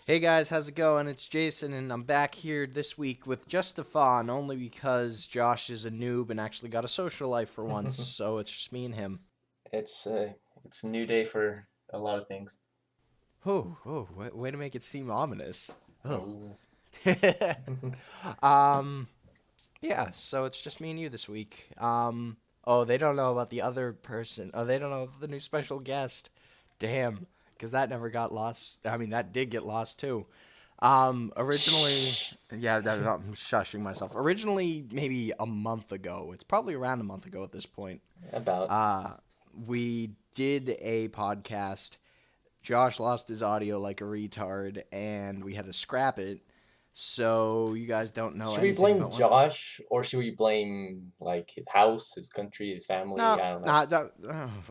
Hey guys, how's it going? It's Jason, and I'm back here this week with just Stefan, only because Josh is a noob and actually got a social life for once, so it's just me and him. It's it's a new day for a lot of things. Way to make it seem ominous. Oh. Oh. um, yeah, so it's just me and you this week. Oh, they don't know about the other person. Oh, they don't know about the new special guest. Damn, because that never got lost. I mean, that did get lost too. Originally, Shh. yeah, I'm shushing myself. Originally, maybe a month ago. It's probably around a month ago at this point. About. Uh, we did a podcast. Josh lost his audio like a retard, and we had to scrap it. So you guys don't know Should we anything blame about what. Josh or should we blame like his house, his country, his family? No, I don't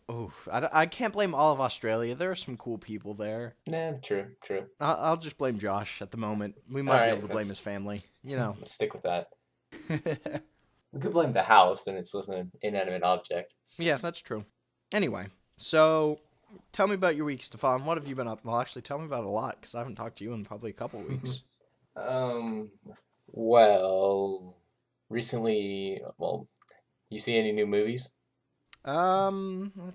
know. nah, I can't blame all of Australia. There are some cool people there. Nah, true, true. I'll just blame Josh at the moment. We All might be able right, to blame let's his family. You know. let's stick with that. We could blame the house, then it's just an inanimate object. Yeah, that's true. Anyway, so tell me about your week, Stefan. What have you been up? Well, actually, tell me about a lot because I haven't talked to you in probably a couple weeks. um, well, recently, you see any new movies Let's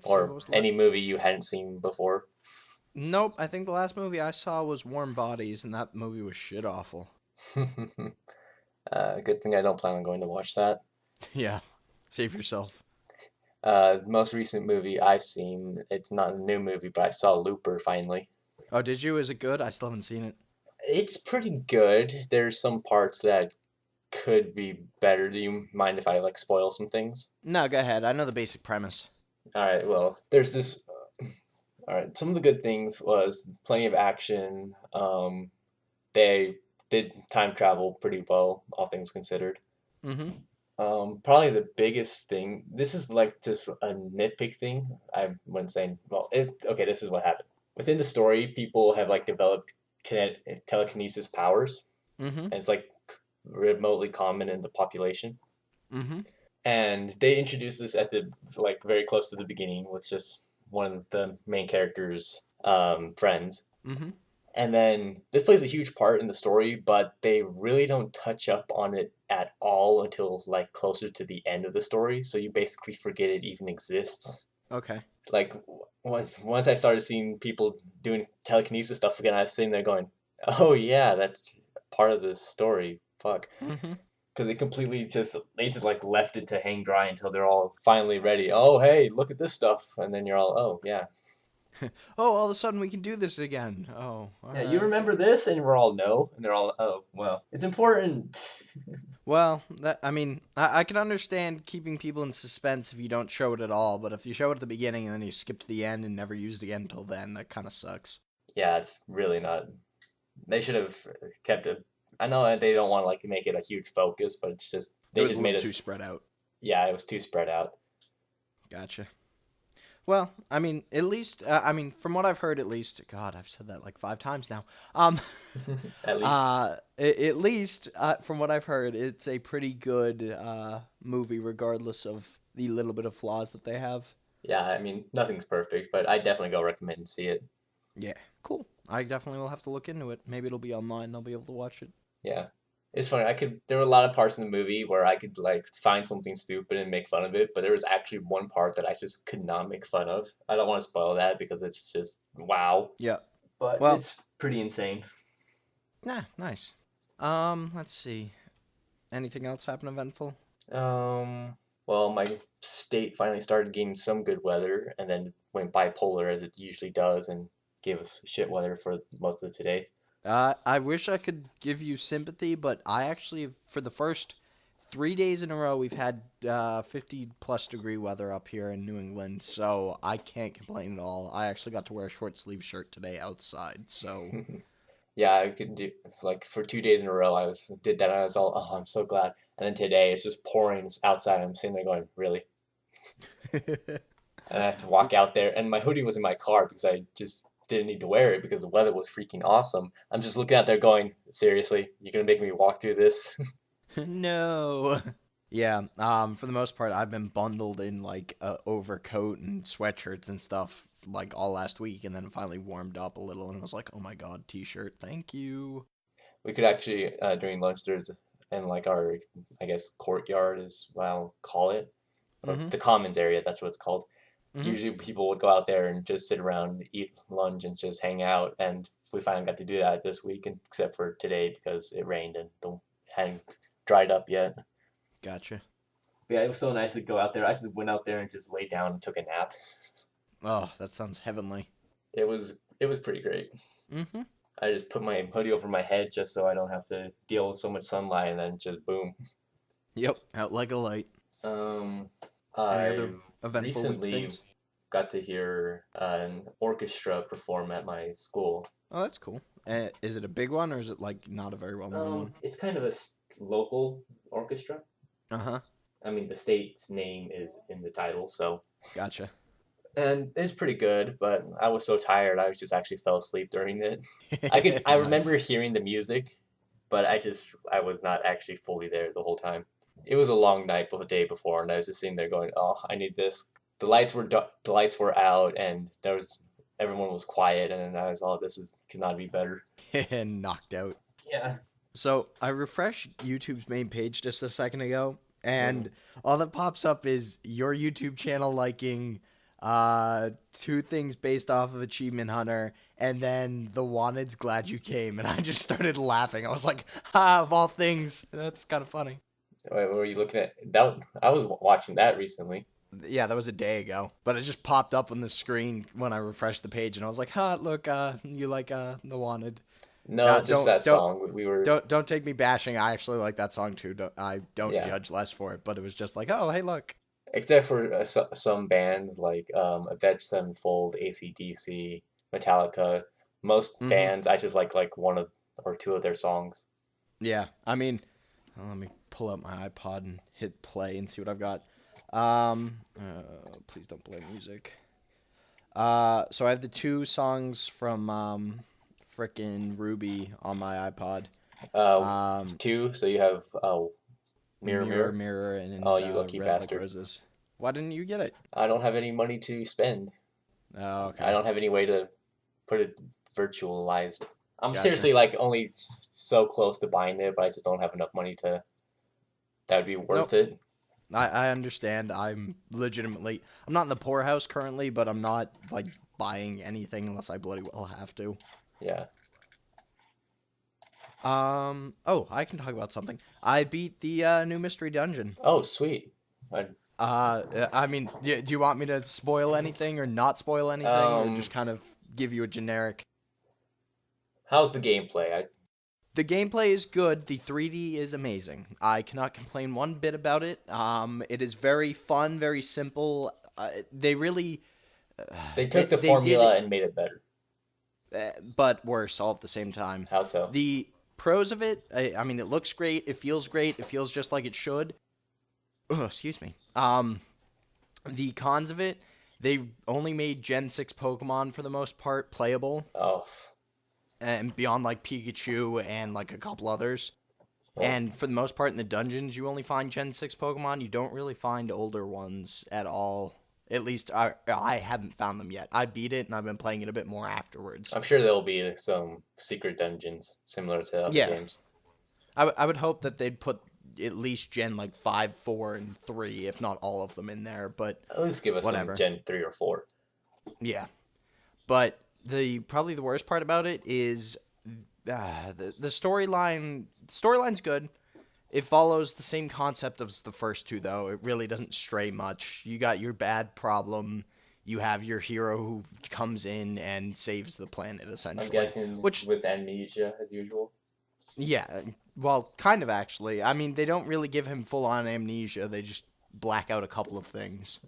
see. What or was the any movie you hadn't seen before? Nope. I think the last movie I saw was Warm Bodies, and that movie was shit awful. Good thing I don't plan on going to watch that. Yeah. Save yourself. Most recent movie I've seen, it's not a new movie, but I saw Looper finally. Oh, did you? Is it good? I still haven't seen it. It's pretty good. There's some parts that could be better. Do you mind if I like spoil some things? No, go ahead. I know the basic premise. All right, well, there's this. All right, some of the good things was plenty of action. They did time travel pretty well, all things considered. Mm-hmm. Probably the biggest thing. This is like just a nitpick thing. I wouldn't say. Well, okay. This is what happened within the story. People have like developed telekinesis powers, Mm-hmm. and it's like remotely common in the population. Mm-hmm. And they introduced this at the like very close to the beginning with just one of the main characters' friends. Mm-hmm. And then this plays a huge part in the story, but they really don't touch up on it at all until like closer to the end of the story. So you basically forget it even exists. Okay. Like once I started seeing people doing telekinesis stuff again, I was sitting there going, "Oh yeah, that's part of the story." Fuck, Mm-hmm. because they just like left it to hang dry until they're all finally ready. Oh hey, look at this stuff, and then you're all, "Oh yeah, Oh, all of a sudden we can do this again. Oh, all yeah, you right. remember this?" And we're all, "No," and they're all, "Oh well, it's important." Well, I can understand keeping people in suspense if you don't show it at all, but if you show it at the beginning and then you skip to the end and never use it again until then, that kind of sucks. Yeah, it's really not. They should have kept it. I know that they don't want to like make it a huge focus, but it's just It they was a just made little too us. spread out. Yeah, it was too spread out. Gotcha. Well, at least, from what I've heard, at least, God, I've said that like 5 times now. Um, At least, at least, from what I've heard, it's a pretty good movie, regardless of the little bit of flaws that they have. yeah. I mean, nothing's perfect, but I definitely go recommend and see it. Yeah, cool. I definitely will have to look into it. Maybe it'll be online and I'll be able to watch it. Yeah, it's funny. I could. There were a lot of parts in the movie where I could like find something stupid and make fun of it, but there was actually one part that I just could not make fun of. I don't want to spoil that because it's just wow, Yeah. but Well, it's pretty insane. yeah, nice. Let's see. Anything else happen eventful? Um, well, my state finally started getting some good weather and then went bipolar as it usually does and gave us shit weather for most of today. I wish I could give you sympathy, but I actually, for the first 3 days in a row, we've had 50 plus degree weather up here in New England, so I can't complain at all. I actually got to wear a short sleeve shirt today outside, so. Yeah, I could do like for 2 days in a row. I was did that. And I was all, oh, I'm so glad. And then today it's just pouring. It's outside. I'm sitting there going, really? And I have to walk out there. And my hoodie was in my car because I just didn't need to wear it because the weather was freaking awesome. I'm just looking out there going, seriously, you're gonna make me walk through this? No. Yeah, for the most part, I've been bundled in like a overcoat and sweatshirts and stuff like all last week, and then it finally warmed up a little, and I was like, oh my god, t-shirt, thank you. We could actually during lunch there's in like our I guess courtyard is what I'll call it, or Mm-hmm. the commons area. That's what it's called. Mm-hmm. Usually people would go out there and just sit around, eat lunch, and just hang out. And we finally got to do that this week, except for today because it rained and the hadn't dried up yet. Gotcha. But yeah, it was so nice to go out there. I just went out there and just laid down and took a nap. Oh, that sounds heavenly. It was pretty great. Mm-hmm. I just put my hoodie over my head just so I don't have to deal with so much sunlight, and then just boom. Yep, out like a light. Um, Any I other eventful week recently things? got to hear an orchestra perform at my school. Oh, that's cool. Is it a big one, or is it like not a very well known one? It's kind of a local orchestra. Uh-huh. I mean, the state's name is in the title, so Gotcha. and it's pretty good. But I was so tired, I just actually fell asleep during it. I remember Nice. hearing the music, but I was not actually fully there the whole time. It was a long night the day before, and I was just sitting there going, "Oh, I need this." The lights were out, and everyone was quiet, and I was, "Oh, could not be better." Knocked out. Yeah. So I refreshed YouTube's main page just a second ago, Mm. and all that pops up is your YouTube channel liking two things based off of Achievement Hunter, and then the Wanted's Glad You Came, and I just started laughing. I was like, ha, of all things, that's kind of funny. Wait, what were you looking at? That I was watching that recently. Yeah, that was a day ago, but it just popped up on the screen when I refreshed the page, and I was like, ha, look, you like the Wanted. No, it's just Don't that don't song. We were don't take me bashing. I actually like that song too. I don't yeah. judge less for it, but it was just like, oh, hey, look. Except for some bands like Avenged Sevenfold, AC/DC, Metallica. Most Hmm. bands I just like one of or two of their songs. Yeah, I mean, let me pull up my iPod and hit play and see what I've got. Please don't play music. So I have the two songs from frickin' Ruby on my iPod. Uh, Um, Two. So you have Mirror Mirror, Mirror. Mirror, Oh, and you lucky Red Like bastard! Roses. Why didn't you get it? I don't have any money to spend. Oh, I okay, don't have any way to put it virtualized. I'm gotcha. seriously like only so close to buying it, but I just don't have enough money to that would be worth Nope. it. I understand. I'm not in the poorhouse currently, but I'm not like buying anything unless I bloody well have to. Yeah. Oh, I can talk about something. I beat the new mystery dungeon. Oh, sweet. I, I mean, do you want me to spoil anything or not spoil anything, or um, just kind of give you a generic? how's the gameplay? The gameplay is good. The 3D is amazing. I cannot complain one bit about it. It is very fun, very simple. They really, They took the they did formula it, and made it better. but worse all at the same time. How so? The pros of it, I mean, it looks great. It feels great. It feels just like it should. Ugh, excuse me. The cons of it, they've only made Gen 6 Pokemon for the most part playable, Oh, and beyond like Pikachu and like a couple others. well, And for the most part in the dungeons, you only find Gen 6 Pokemon. You don't really find older ones at all. At least I haven't found them yet. I beat it and I've been playing it a bit more afterwards. I'm sure there'll be some secret dungeons similar to other Yeah, games. I would hope that they'd put at least Gen like 5, 4, and 3, if not all of them in there. But At least give us some whatever. Gen 3 or 4. Yeah. But probably the worst part about it is the storyline. Storyline's good. It follows the same concept as the first two, though. It really doesn't stray much. You got your bad problem. You have your hero who comes in and saves the planet, I'm essentially. guessing Which, with amnesia as usual. yeah, well, kind of actually. I mean, they don't really give him full-on amnesia. They just black out a couple of things.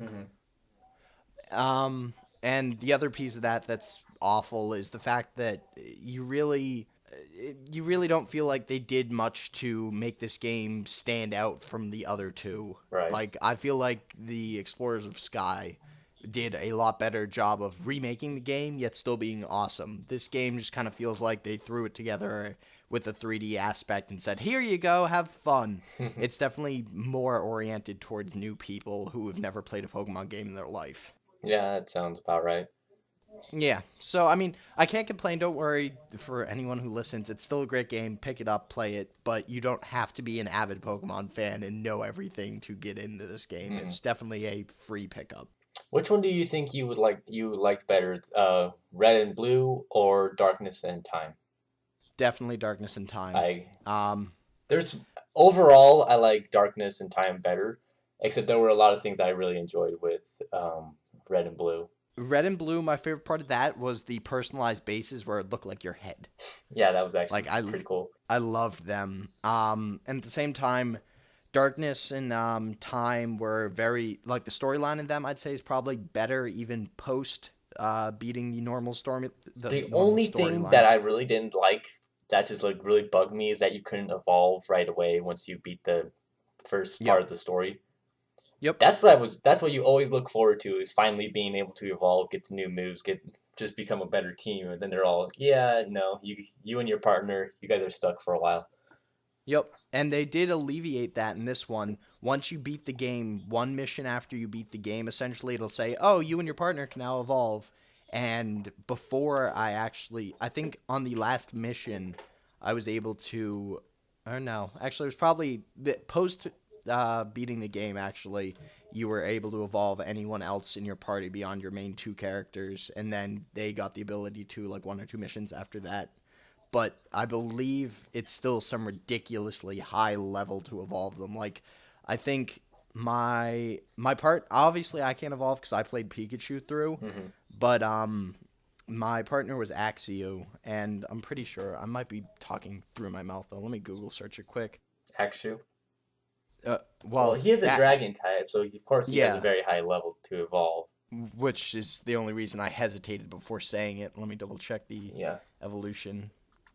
Hmm. And the other piece of that that's awful is the fact that you really don't feel like they did much to make this game stand out from the other two. Right. Like I feel like the Explorers of Sky did a lot better job of remaking the game yet still being awesome. This game just kind of feels like they threw it together with the 3D aspect and said, "Here you go, have fun." It's definitely more oriented towards new people who have never played a Pokemon game in their life. Yeah, that sounds about right. Yeah. So I mean, I can't complain. Don't worry for anyone who listens. It's still a great game. Pick it up, play it, but you don't have to be an avid Pokemon fan and know everything to get into this game. Mhm. It's definitely a free pickup. Which one do you think you liked better, Red and Blue or Darkness and Time? Definitely Darkness and Time. I Um, there's overall I like Darkness and Time better, except there were a lot of things I really enjoyed with Red and Blue. Red and Blue, my favorite part of that was the personalized bases where it looked like your head. Yeah, that was Like actually pretty cool. I loved them. And at the same time, Darkness and Time were very like the storyline in them. I'd say is probably better even post beating the The normal only thing that storyline. I really didn't like that just like really bugged me is that you couldn't evolve right away once you beat the first part Yep. of the story. Yep. That's what you always look forward to is finally being able to evolve, get to new moves, get just become a better team. And then they're all, yeah, no, you and your partner, you guys are stuck for a while. Yep. And they did alleviate that in this one. Once you beat the game, one mission after you beat the game, essentially it'll say, "Oh, you and your partner can now evolve." And before I think on the last mission, I was able to, or no, actually, it was probably post beating the game. Actually, you were able to evolve anyone else in your party beyond your main two characters, and then they got the ability to like one or two missions after that, but I believe it's still some ridiculously high level to evolve them. Like, I think my part obviously I can't evolve because I played Pikachu through, Hmm. but my partner was Axio, and I'm pretty sure I might be talking through my mouth though. Let me Google search it quick. Akshu. Uh, Well, well, he is a a dragon type, so of course he has a yeah, very high level to evolve. which is the only reason I hesitated before saying it. Let me double check the Yeah. evolution.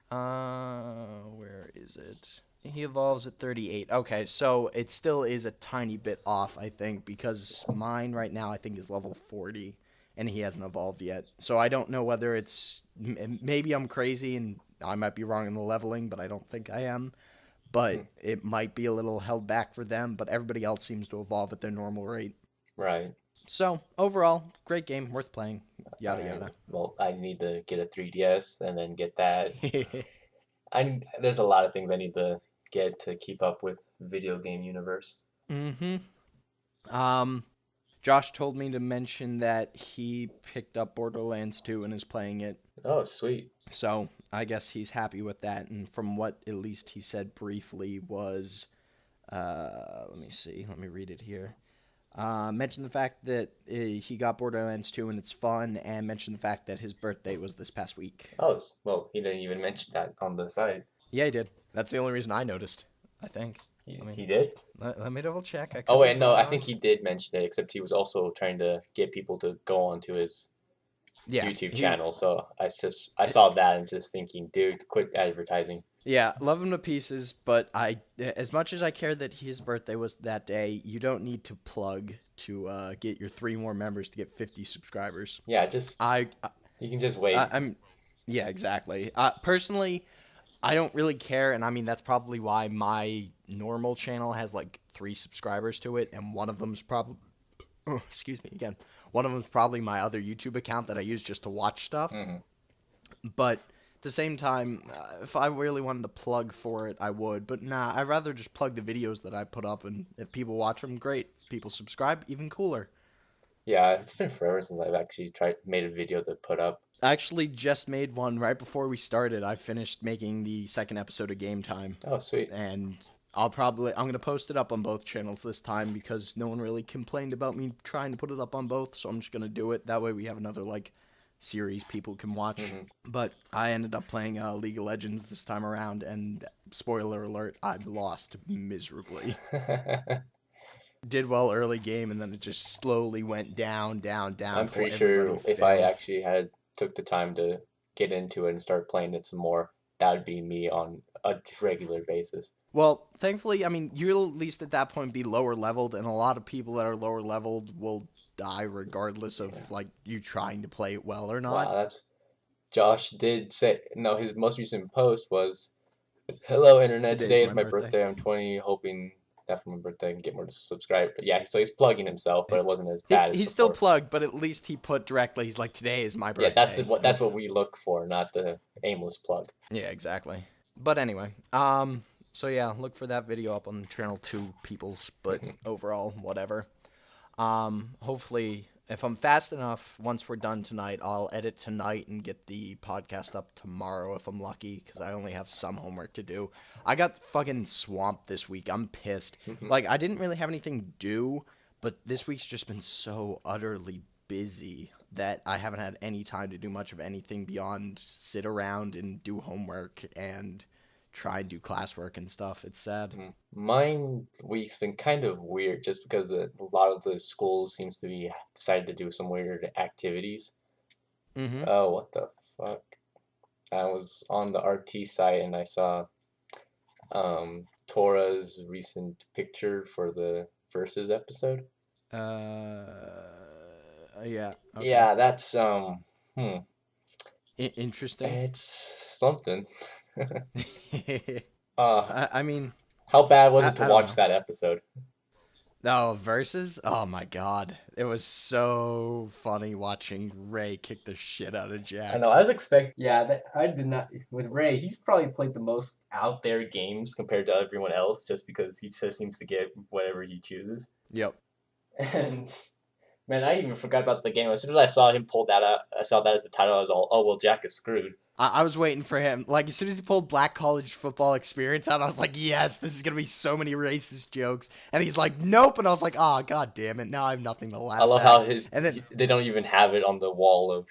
Where is it? He evolves at 38. Okay, so it still is a tiny bit off, I think, because mine right now I think is level 40, and he hasn't evolved yet. So I don't know whether it's maybe I'm crazy and I might be wrong in the leveling, but I don't think I am. Hmm. But it might be a little held back for them, but everybody else seems to evolve at their normal rate. Right. So overall, great game, worth playing. All Yada right. yada. Well, I need to get a 3DS and then get that. There's a lot of things I need to get to keep up with video game universe. Mm-hmm. Um, Josh told me to mention that he picked up Borderlands 2 and is playing it. Oh, sweet. So I guess he's happy with that. And from what at least he said briefly was, let me see, let me read it here. Mentioned the fact that he got Borderlands 2 and it's fun, and mentioned the fact that his birthday was this past week. Oh, well, he didn't even mention that on the site. Yeah, he did. That's the only reason I noticed, I think. He, I mean, he did? let me double check. I Oh, could be wait, no, I think wrong. he did mention it, except he was also trying to get people to go onto his Yeah, YouTube he channel. So I saw that and just thinking, dude, quit advertising. Yeah, love him to pieces, but as much as I care that his birthday was that day, you don't need to plug to get your three more members to get 50 subscribers. Yeah, just I, you can just wait. I'm, yeah, exactly. Personally, I don't really care, and I mean that's probably why my normal channel has like 3 subscribers to it, and one of them's probably, excuse me again, one of them's probably my other YouTube account that I use just to watch stuff. Hmm. But at the same time, if I really wanted to plug for it, I would. But nah, I'd rather just plug the videos that I put up, and if people watch them, great. If people subscribe, even cooler. Yeah, it's been forever since I've actually made a video to put up. I actually just made one right before we started. I finished making the second episode of Game Time, Oh, sweet. and I'm gonna post it up on both channels this time because no one really complained about me trying to put it up on both, so I'm just gonna do it. That way we have another like series people can watch. Hmm. But I ended up playing League of Legends this time around, and spoiler alert, I lost miserably. Did well early game, and then it just slowly went down, down, down I'm till pretty everybody sure if I failed. actually had took the time to get into it and start playing it some more, that would be me on a regular basis. Well, thankfully, I mean, you'll at least at that point be lower leveled, and a lot of people that are lower leveled will die regardless of Yeah. like you trying to play it well or Wow, not. that's Josh did say no, his most recent post was, "Hello internet, Today's today is my my birthday. birthday. I'm 20, hoping that for my birthday and get more to subscribe. But yeah, so he's plugging himself, but it wasn't as bad as He's still before. plugged, but at least he put directly. He's like, today is my Yeah, birthday. that's what we look for, not the aimless plug. Yeah, exactly. But anyway, so yeah, look for that video up on channel 2 people's, but overall, whatever. Hopefully, if I'm fast enough, once we're done tonight, I'll edit tonight and get the podcast up tomorrow if I'm lucky, because I only have some homework to do. I got fucking swamped this week. I'm pissed. Like, I didn't really have anything to do, but this week's just been so utterly busy that I haven't had any time to do much of anything beyond sit around and do homework and try and do classwork and stuff. It's sad. Mine week's been kind of weird just because a lot of the schools seems to be decided to do some weird activities. Mm-hmm. Oh, what the fuck? I was on the RT site and I saw Tora's recent picture for the Versus episode. Yeah. Okay. Yeah, that's Interesting. it's something. Uh, I mean, how bad was it to I don't watch know. that episode? Oh, Versus? Oh my god. It was so funny watching Ray kick the shit out of I Jack. know, I was expecting. Yeah, I did not. With Ray, he's probably played the most out there games compared to everyone else, just because he just seems to get whatever he chooses. Yep. And man, I even forgot about the game. As soon as I saw him pull that out, I saw that as the title. I was all, oh well, Jack is screwed. I was waiting for him. Like, as soon as he pulled Black College Football Experience out, I was like, yes, this is going to be so many racist jokes. And he's like, nope. And I was like, oh, god damn it. Now I have nothing to laugh I love at. how And then, they don't even have it on the wall of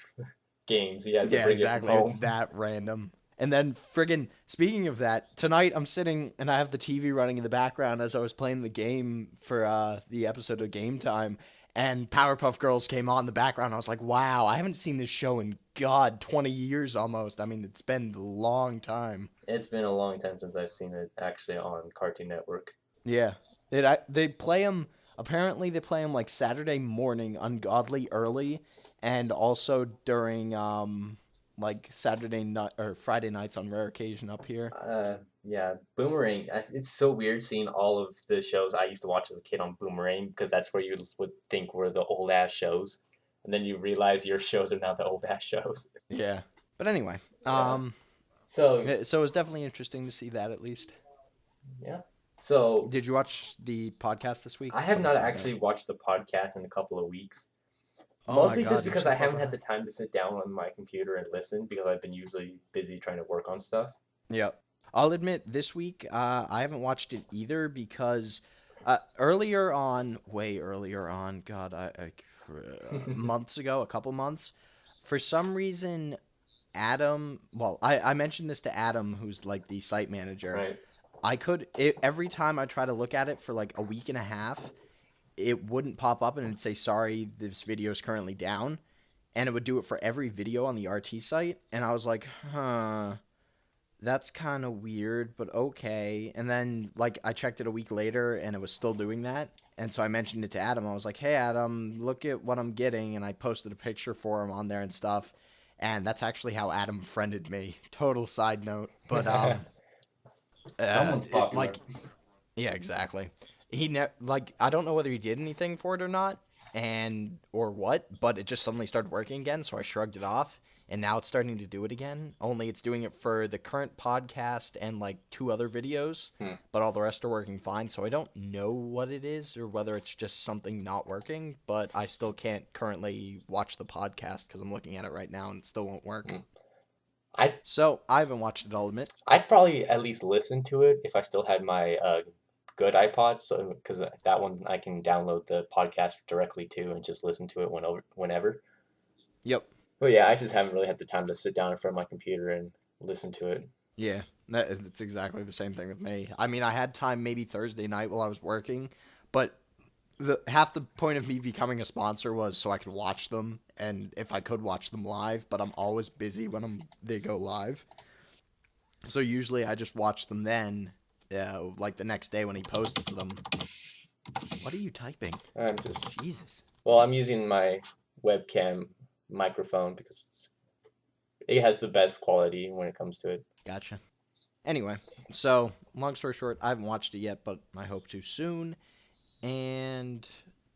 games. He had to yeah, bring exactly. it from It's home. that random. And then, friggin', speaking of that, tonight I'm sitting and I have the TV running in the background as I was playing the game for the episode of Game Time. And Powerpuff Girls came on in the background. I was like, wow, I haven't seen this show in, God, 20 years almost. I mean, it's been a long time. It's been a long time since I've seen it actually on Cartoon Network. Yeah. They play them, apparently they play them like Saturday morning, ungodly early, and also during, like Saturday night or Friday nights on rare occasion up here. Yeah, Boomerang. It's so weird seeing all of the shows I used to watch as a kid on Boomerang because that's where you would think were the old ass shows, and then you realize your shows are now the old ass shows. Yeah. But anyway, Yeah. So so it was definitely interesting to see that at least. yeah. So Did you watch the podcast this week? I have On not Saturday? actually watched the podcast in a couple of weeks. Oh my Mostly God, just you because should I haven't fuck had with the time to sit down on my computer and listen because I've been usually busy trying to work on stuff. Yep. I'll admit, this week I haven't watched it either because earlier on, way earlier on, God, months ago, a couple months, for some reason, Adam, well, I mentioned this to Adam, who's like the site manager. Right. Every time I try to look at it for like a week and a half, it wouldn't pop up and it'd say, sorry, this video is currently down. And it would do it for every video on the RT site. And I was like, huh, that's kind of weird, but okay. And then, like, I checked it a week later and it was still doing that. And so I mentioned it to Adam. I was like, hey, Adam, look at what I'm getting. And I posted a picture for him on there and stuff. And that's actually how Adam friended me. Total side note. But, Someone's popular. yeah, exactly. I don't know whether he did anything for it or not, or what, but it just suddenly started working again, so I shrugged it off, and now it's starting to do it again. Only it's doing it for the current podcast and like 2 other videos, but all the rest are working fine, so I don't know what it is or whether it's just something not working, but I still can't currently watch the podcast because I'm looking at it right now and it still won't work. So I haven't watched it, I'll admit. I'd probably at least listen to it if I still had my good iPod, so because that one I can download the podcast directly to and just listen to it whenever. Yep. But yeah, I just haven't really had the time to sit down in front of my computer and listen to it. Yeah, that's exactly the same thing with me. I mean, I had time maybe Thursday night while I was working, but half the point of me becoming a sponsor was so I could watch them, and if I could watch them live, but I'm always busy when they go live. So usually I just watch them then, like the next day when he posts them. What are you typing? I'm just Jesus. Well, I'm using my webcam microphone because it has the best quality when it comes to it. Gotcha. Anyway, so long story short, I haven't watched it yet, but I hope to soon. And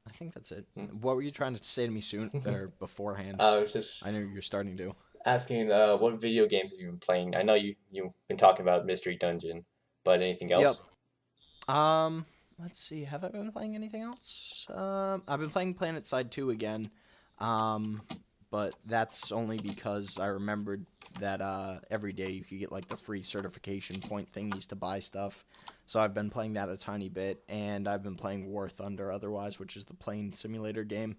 I think that's it. What were you trying to say to me soon or beforehand? I was just I know you're starting to. asking, what video games have you been playing? I know you've been talking about Mystery Dungeon, but anything Yep. else? Let's see. Have I been playing anything else? I've been playing Planet Side 2 again. But that's only because I remembered that every day you could get like the free certification point thingies to buy stuff. So I've been playing that a tiny bit, and I've been playing War Thunder otherwise, which is the plane simulator game.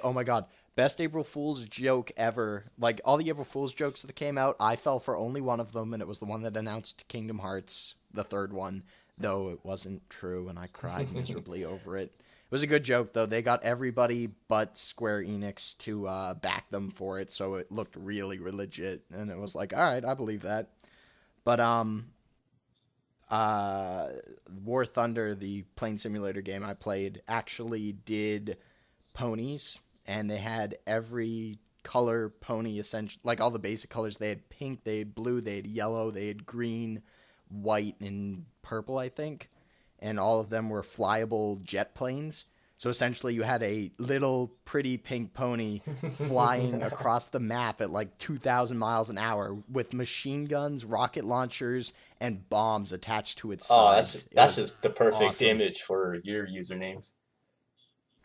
Oh my god, best April Fool's joke ever. Like all the April Fool's jokes that came out, I fell for only one of them, and it was the one that announced Kingdom Hearts, the third one, though it wasn't true, and I cried miserably over it. It was a good joke though. They got everybody but Square Enix to back them for it, so it looked really legit, and it was like, all right, I believe that. But uh, War Thunder, the plane simulator game I played, actually did ponies, and they had every color pony essentially, like all the basic colors. They had pink, they had blue, they had yellow, they had green, white, and purple, I think, and all of them were flyable jet planes. So essentially, you had a little pretty pink pony flying across the map at like 2,000 miles an hour with machine guns, rocket launchers, and bombs attached to its Oh, sides. It that's was just the perfect awesome. image for your usernames.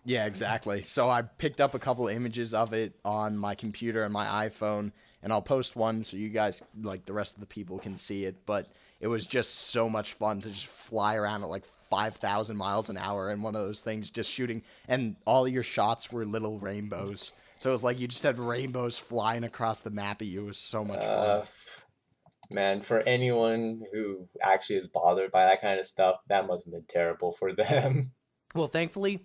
Yeah, exactly. So I picked up a couple images of it on my computer and my iPhone, and I'll post one so you guys, like the rest of the people, can see it. But it was just so much fun to just fly around at like 5,000 miles an hour in one of those things, just shooting, and all your shots were little rainbows. So it was like you just had rainbows flying across the map at you. It was so much fun. Uh, Man, for anyone who actually is bothered by that kind of stuff, that must have been terrible for them. Well, thankfully,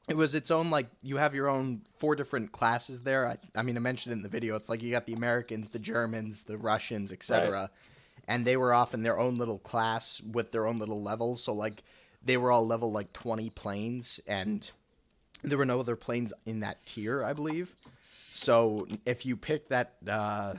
it was its own, like, you have your own four different classes there. I mean, I mentioned it in the video. It's like you got the Americans, the Germans, the Russians, Right. etc. And they were off in their own little class with their own little levels. So, like, they were all level, like, 20 planes, and there were no other planes in that tier, I believe. So, if you picked that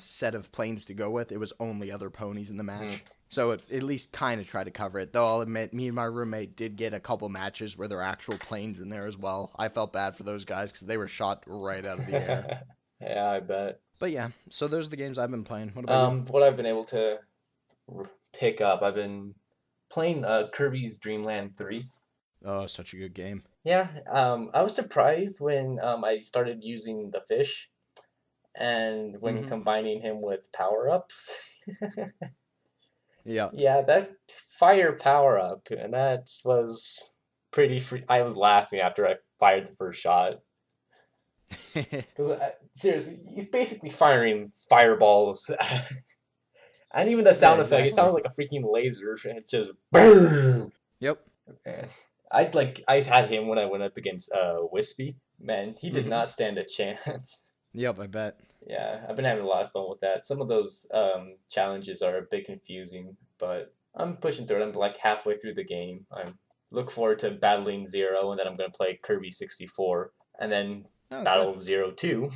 set of planes to go with, it was only other ponies in the Hmm. match. So it at least kind of tried to cover it. Though I'll admit, me and my roommate did get a couple matches where there were actual planes in there as well. I felt bad for those guys because they were shot right out of the air. Yeah, I bet. But yeah, so those are the games I've been playing. What about you? What I've been able to pick up, I've been playing Kirby's Dream Land 3. Oh, such a good game. Yeah, I was surprised when I started using the fish and when Mm-hmm. combining him with power-ups. Yeah. Yeah, that fire power-up, and that was pretty free. I was laughing after I fired the first shot. Because seriously, he's basically firing fireballs. And even the Yeah, sound effect, it exactly. sounds like a freaking laser, and it's just boom. Yep. Man, I had him when I went up against Wispy. Man, he did Mm-hmm. not stand a chance. Yep, I bet. Yeah, I've been having a lot of fun with that. Some of those challenges are a bit confusing, but I'm pushing through it. I'm like halfway through the game. I'm look forward to battling Zero, and then I'm gonna play Kirby 64, and then Oh, good. battle Zero 2.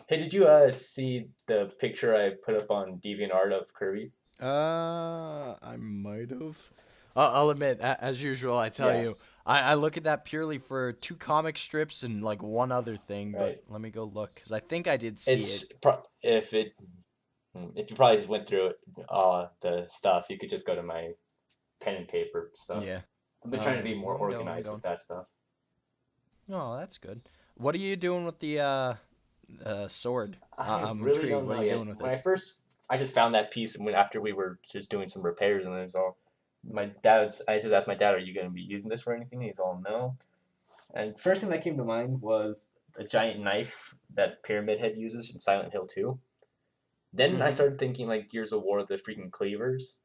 Hey, did you see the picture I put up on DeviantArt of Kirby? I might have. I'll admit, as usual, I tell Yeah, you, I look at that purely for two comic strips and like one other thing, but right. let me go look because I think I did see it. It's if you probably just went through it, all the stuff, you could just go to my pen and paper stuff. Yeah. I've been trying to be Where more am I going? Where am I organized with going? that stuff. Oh, that's good. What are you doing with the sword? I I'm really intrigued. don't What are know you yet. doing with When it? I just found that piece and when after we were just doing some repairs and it's all I just asked my dad, "Are you going to be using this for anything?" He's all no. And first thing that came to mind was the giant knife that Pyramid Head uses in Silent Hill 2. Then I Mm-hmm. started thinking like Gears of War, the freaking cleavers.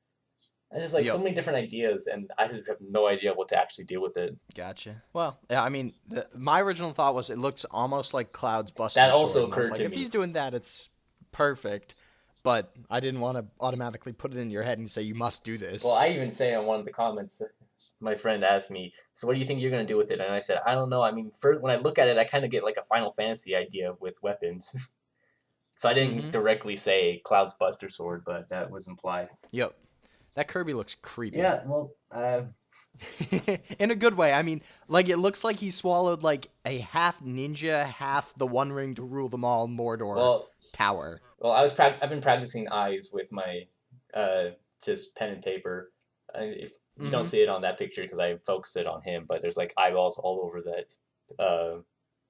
And just like so Yep. many different ideas, and I just have no idea what to actually do with it. Gotcha. Well, yeah, I mean, my original thought was it looks almost like Cloud's That Buster Sword, also and I was occurred like, to if me. he's doing that, it's perfect. But I didn't want to automatically put it in your head and say you must do Well, this. I even say on one of the comments, my friend asked me, "So what do you think you're gonna do with it?" And I said, "I don't know. I mean, first when I look at it, I kind of get like a Final Fantasy idea with weapons." So I didn't Mm-hmm. directly say Cloud's Buster Sword, but that was implied. Yep. That Kirby looks creepy. Yeah, well, In a good way. I mean, like it looks like he swallowed like a half ninja, half the One Ring to rule them all Mordor well, tower. I've been practicing eyes with my uh just pen and paper. And if you don't Mm-hmm. see it on that picture because I focused it on him, but there's like eyeballs all over that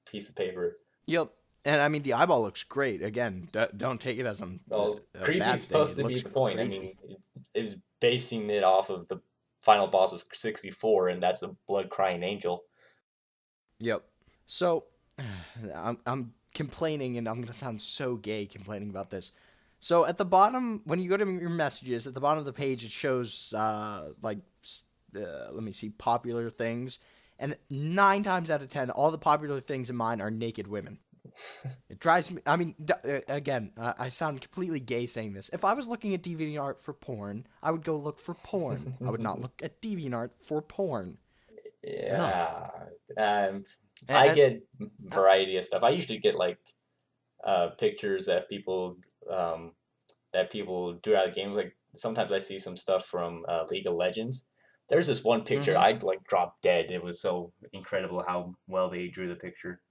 piece of paper. Yep. And I mean, the eyeball looks great. Again, don't take it as Well, a creepy bad is thing. supposed It to be looks the point. I crazy. mean, it was basing it off of the final boss of 64, and that's a blood crying angel. Yep. So, I'm complaining, and I'm gonna sound so gay complaining about this. So at the bottom, when you go to your messages, at the bottom of the page, it shows let me see, popular things, and 9 times out of 10, all the popular things in mine are naked women. It drives me. I mean, again, I sound completely gay saying this. If I was looking at DeviantArt for porn, I would go look for porn. I would not look at DeviantArt for porn. Ugh. Yeah. Um, I And, get uh, variety of stuff. I usually get like pictures um, that people do out of games. Like sometimes I see some stuff from League of Legends. There's this one picture mm-hmm. I like dropped dead. It was so incredible how well they drew the picture.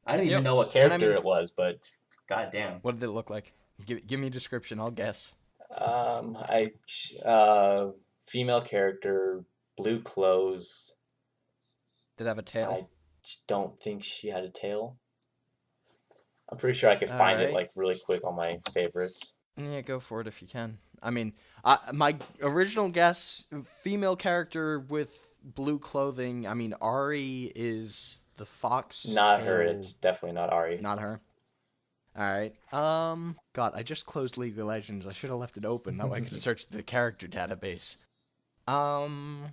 I didn't even Yep. know what And I character mean, it was, but goddamn. what did it look like? Give me a description. I'll guess. I uh, female character, blue clothes. Did it have a tail? I don't think she had a tail. I'm pretty sure I could All find it right. like really quick on my favorites. Yeah, go for it if you can. I mean, my original guess, female character with blue clothing. I mean, Ari is the fox Not her. tail. It's definitely not Ari. Not her. All right. God, I just closed League of Legends. I should have left it open. That way I could search the character database. Um,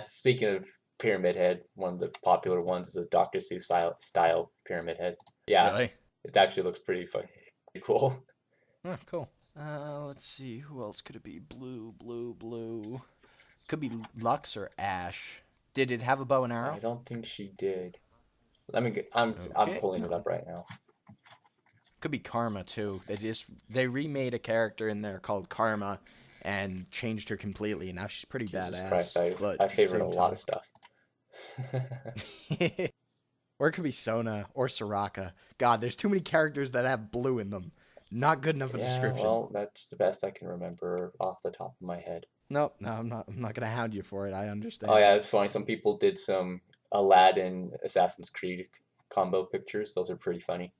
Speaking of Pyramid Head, one of the popular ones is a Dr. Seuss style Pyramid Head. Yeah, really? it actually looks pretty funny, pretty cool. Oh, cool. Let's see. Who else could it be? Blue, blue, blue. Could be Lux or Ash. Did it have a bow and I arrow? don't think she did. Let me get. I'm Okay. pulling it No. up right now. Could be Karma too. They remade a character in there called Karma and changed her completely, and now she's pretty Jesus Christ, badass. But I at the favorite a same lot of time, stuff. or it could be Sona or Soraka. God, there's too many characters that have blue in them. Not good enough a Yeah, description. well, that's the best I can remember off the top of my head. Nope, no, I'm not. I'm not gonna hound you for it. I Oh yeah, understand. it's funny. Some people did some Aladdin Assassin's Creed combo pictures. Those are pretty funny.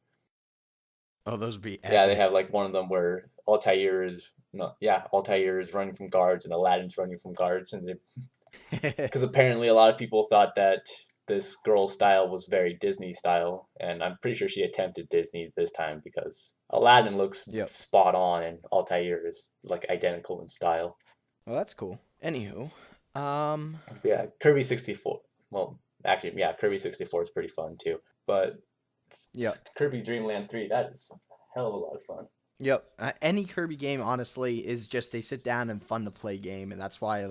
Oh, those would be Yeah, they epic. have like one of them where Altair is no, yeah, Altair is running from guards and Aladdin's running from guards, and because apparently a lot of people thought that this girl's style was very Disney style, and I'm pretty sure she attempted Disney this time because Aladdin looks Yep. spot on and Altair is like identical in style. Well, that's cool. Anywho, um, Yeah, Kirby 64. Well, actually, yeah, Kirby 64 is pretty fun too. But yep. Kirby Dream Land 3, that is a hell of a lot of fun. Yep. Any Kirby game, honestly, is just a sit down and fun to play game, and that's why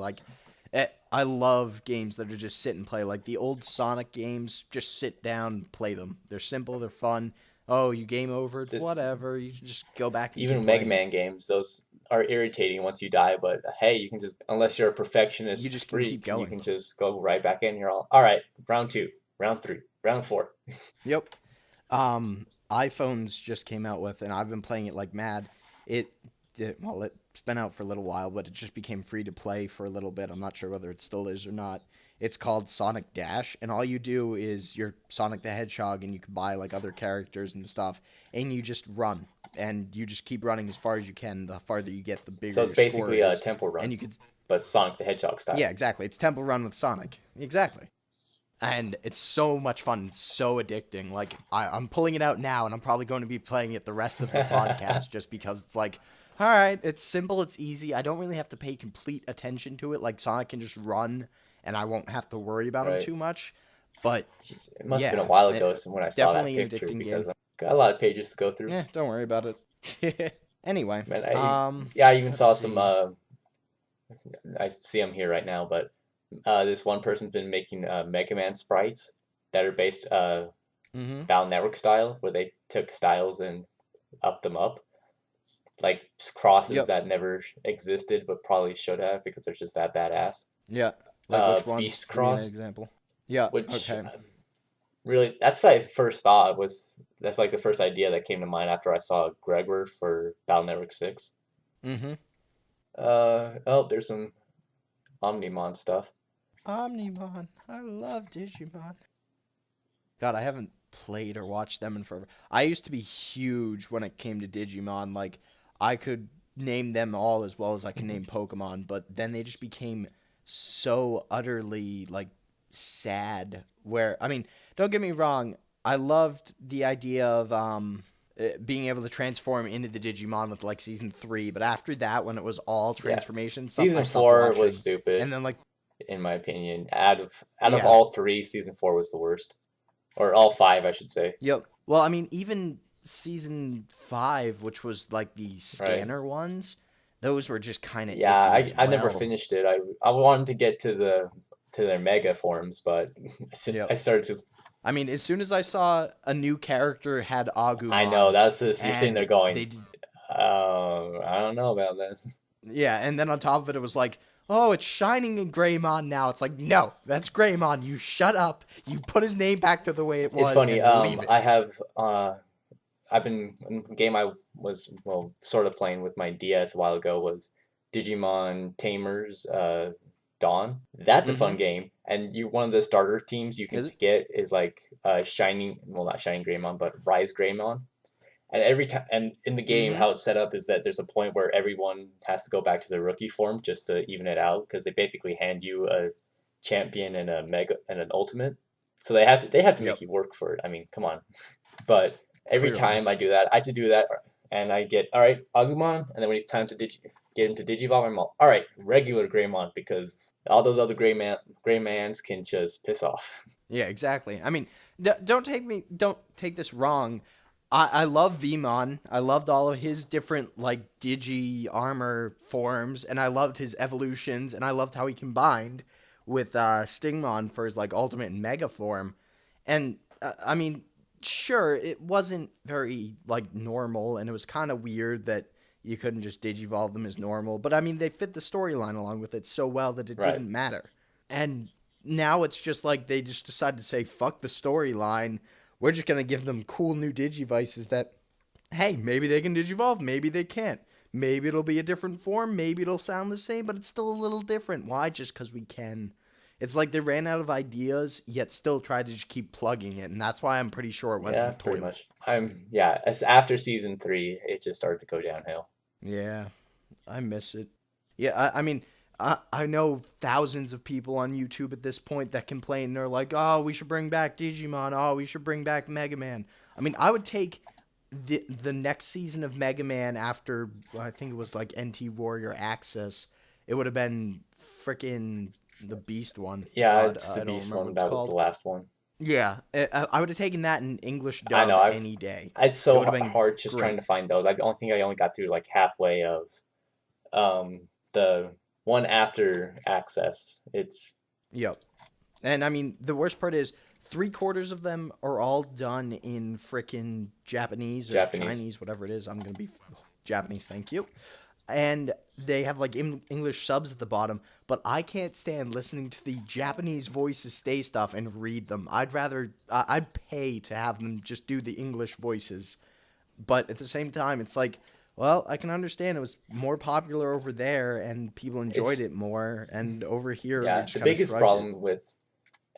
I love games that are just sit and play. Like the old Sonic games, just sit down, play them. They're simple, they're fun. Oh, you game over, This whatever. You can just go back and keep even Mega playing. Man games, those are irritating once you die, but hey, you can just unless you're a You perfectionist just can keep freak, you going. can just go right back in. You're all right, round two, round three, round four. Yep. iPhones just came out with, and I've been playing it like mad. Well, it's been out for a little while, but it just became free to play for a little bit. I'm not sure whether it still is or not. It's called Sonic Dash, and all you do is you're Sonic the Hedgehog, and you can buy like other characters and stuff, and you just run, and you just keep running as far as you can. The farther you get, the bigger So it's your score basically a is, temple and run, you could, but Sonic the Hedgehog yeah, style. exactly. It's Temple Run with Sonic, exactly. And it's so much fun. It's so addicting. Like I'm pulling it out now, and I'm probably going to be playing it the rest of the podcast, just because it's like, all right, it's simple, it's easy. I don't really have to pay complete attention to it. Like Sonic can just run, and I won't have to worry about him Right. too much. But Jeez, it must have been yeah, a while ago when I saw that definitely an picture addicting because game. I've got a lot of pages to go through. Yeah, don't worry about it. Anyway, Man, yeah, I even let's saw some. see. I see them here right now, but this one person's been making Mega Man sprites that are based Mm-hmm. Battle Network style, where they took styles and up them up, like crosses Yep. that never existed but probably should have because they're just that badass. Yeah. Like which ones? Beast Give me an Cross, example. Yeah. which Okay. really that's what I first thought was that's like the first idea that came to mind after I saw Gregor for Battle Network 6. Mm-hmm. Oh, there's some Omnimon stuff. Omnimon. I love Digimon. God, I haven't played or watched them in forever. I used to be huge when it came to Digimon. Like, I could name them all as well as I can name Pokemon, but then they just became so utterly, like, sad. Where, I mean, don't get me wrong, I loved the idea of, being able to transform into the Digimon with like season 3, but after that, when it was all Yes. transformation stuff, I Season stopped 4 was watching. stupid, And then like, in my opinion. Out of yeah, all three, season 4 was the worst. Or all five, I should say. yep. Well, I mean, even season 5, which was like the Right. scanner ones, those were just kind of Yeah, iffy I, as I never well. finished it. I wanted to get to their mega forms, but Yep. I started to. I mean, as soon as I saw a new character had I know Agumon, that's just you're sitting and there going, they did, I don't know about this. yeah, and then on top of it, it was like, oh, it's Shining and Greymon now. It's like, no, that's Greymon. You shut up. You put his name back to the way it It's was funny. and leave it. I have I've been game I was well sort of playing with my DS a while ago was Digimon Tamers Dawn. That's a Mm-hmm. fun game, and you one of the starter teams you can Is it? get is like Shining, well not Shining Greymon, but Rise Greymon. And every time, and in the game, Mm-hmm. how it's set up is that there's a point where everyone has to go back to their rookie form just to even it out because they basically hand you a champion and a mega and an ultimate. So they have to make Yep. you work for it. I mean, come on. But every Clearly. time I do that, I have to do that, and I get all right, Agumon, and then when it's time to get him to Digivolve, I'm all right, regular Greymon because all those other Greymans can just piss off. Yeah, exactly. I mean, don't take this wrong. I love Vmon. I loved all of his different like digi armor forms, and I loved his evolutions, and I loved how he combined with Stingmon for his like ultimate and mega form. And I mean, sure, it wasn't very like normal, and it was kind of weird that you couldn't just digivolve them as normal. But I mean, they fit the storyline along with it so well that it Right. didn't matter. And now it's just like they just decided to say fuck the storyline. We're just gonna give them cool new digivices that, hey, maybe they can digivolve, maybe they can't. Maybe it'll be a different form, maybe it'll sound the same, but it's still a little different. Why? Just because we can. It's like they ran out of ideas, yet still tried to just keep plugging it, and that's why I'm pretty sure it went in Yeah, the pretty toilet. much. As after season 3, it just started to go downhill. Yeah, I miss it. Yeah, I mean, I know thousands of people on YouTube at this point that complain. They're like, "Oh, we should bring back Digimon. Oh, we should bring back Mega Man." I mean, I would take the next season of Mega Man after I think it was like NT Warrior Access. It would have been freaking the Beast one. Yeah, God, it's the I don't Beast remember one. what it's That was the called. last one. Yeah, I would have taken that in English I know. dub any day. It's It so would have been hard just trying great. to find those. I don't think I only got through like halfway of the one after Access. It's Yep. And I mean, the worst part is 3/4 of them are all done in frickin' Japanese or Japanese. Chinese, whatever it is. I'm gonna be Japanese, thank you. And they have like English subs at the bottom, but I can't stand listening to the Japanese voices stay stuff and read them. I'd rather I'd pay to have them just do the English voices, but at the same time, it's like, well, I can understand it was more popular over there and people enjoyed It's it more, and over here we yeah. just The kind of biggest shrugged it. problem with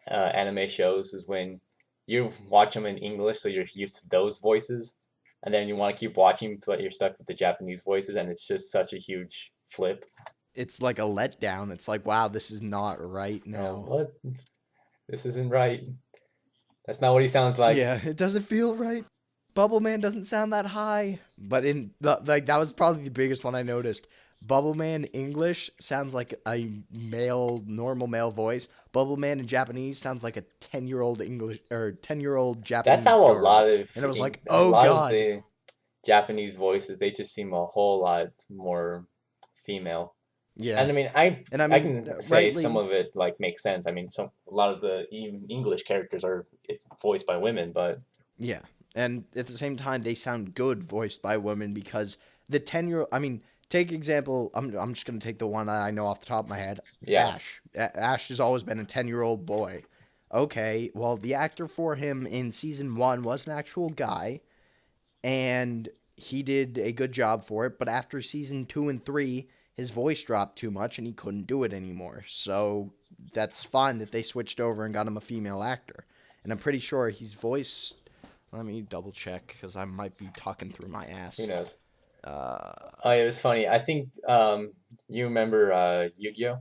anime shows is when you watch them in English, so you're used to those voices, and then you want to keep watching, but you're stuck with the Japanese voices, and it's just such a huge flip. It's like a letdown. It's like, wow, this is not right No, now. what? This isn't right. That's not what he sounds like. Yeah, it doesn't feel right. Bubble Man doesn't sound that high, but in the, like that was probably the biggest one I noticed. Bubble Man English sounds like a normal male voice. Bubble Man in Japanese sounds like a 10-year-old English or 10-year-old That's Japanese how girl, and it was like, A oh lot of god, the Japanese voices they just seem a whole lot more female. yeah. And I mean, And I I mean, can say some rightly, of it like makes sense. I mean, some a lot of the even English characters are voiced by women, but yeah. And at the same time, they sound good voiced by women because the 10-year-old, I mean, take example, I'm just going to take the one that I know off the top of my head. Yeah. Ash. Ash has always been a 10-year-old boy. Okay, well, the actor for him in season 1 was an actual guy, and he did a good job for it, but after season 2 and 3, his voice dropped too much and he couldn't do it anymore. So that's fine that they switched over and got him a female actor. And I'm pretty sure his voice. Let me double check because I might be talking through my Who ass. knows? Uh, Oh, yeah, it was funny. I think you remember Yu-Gi-Oh?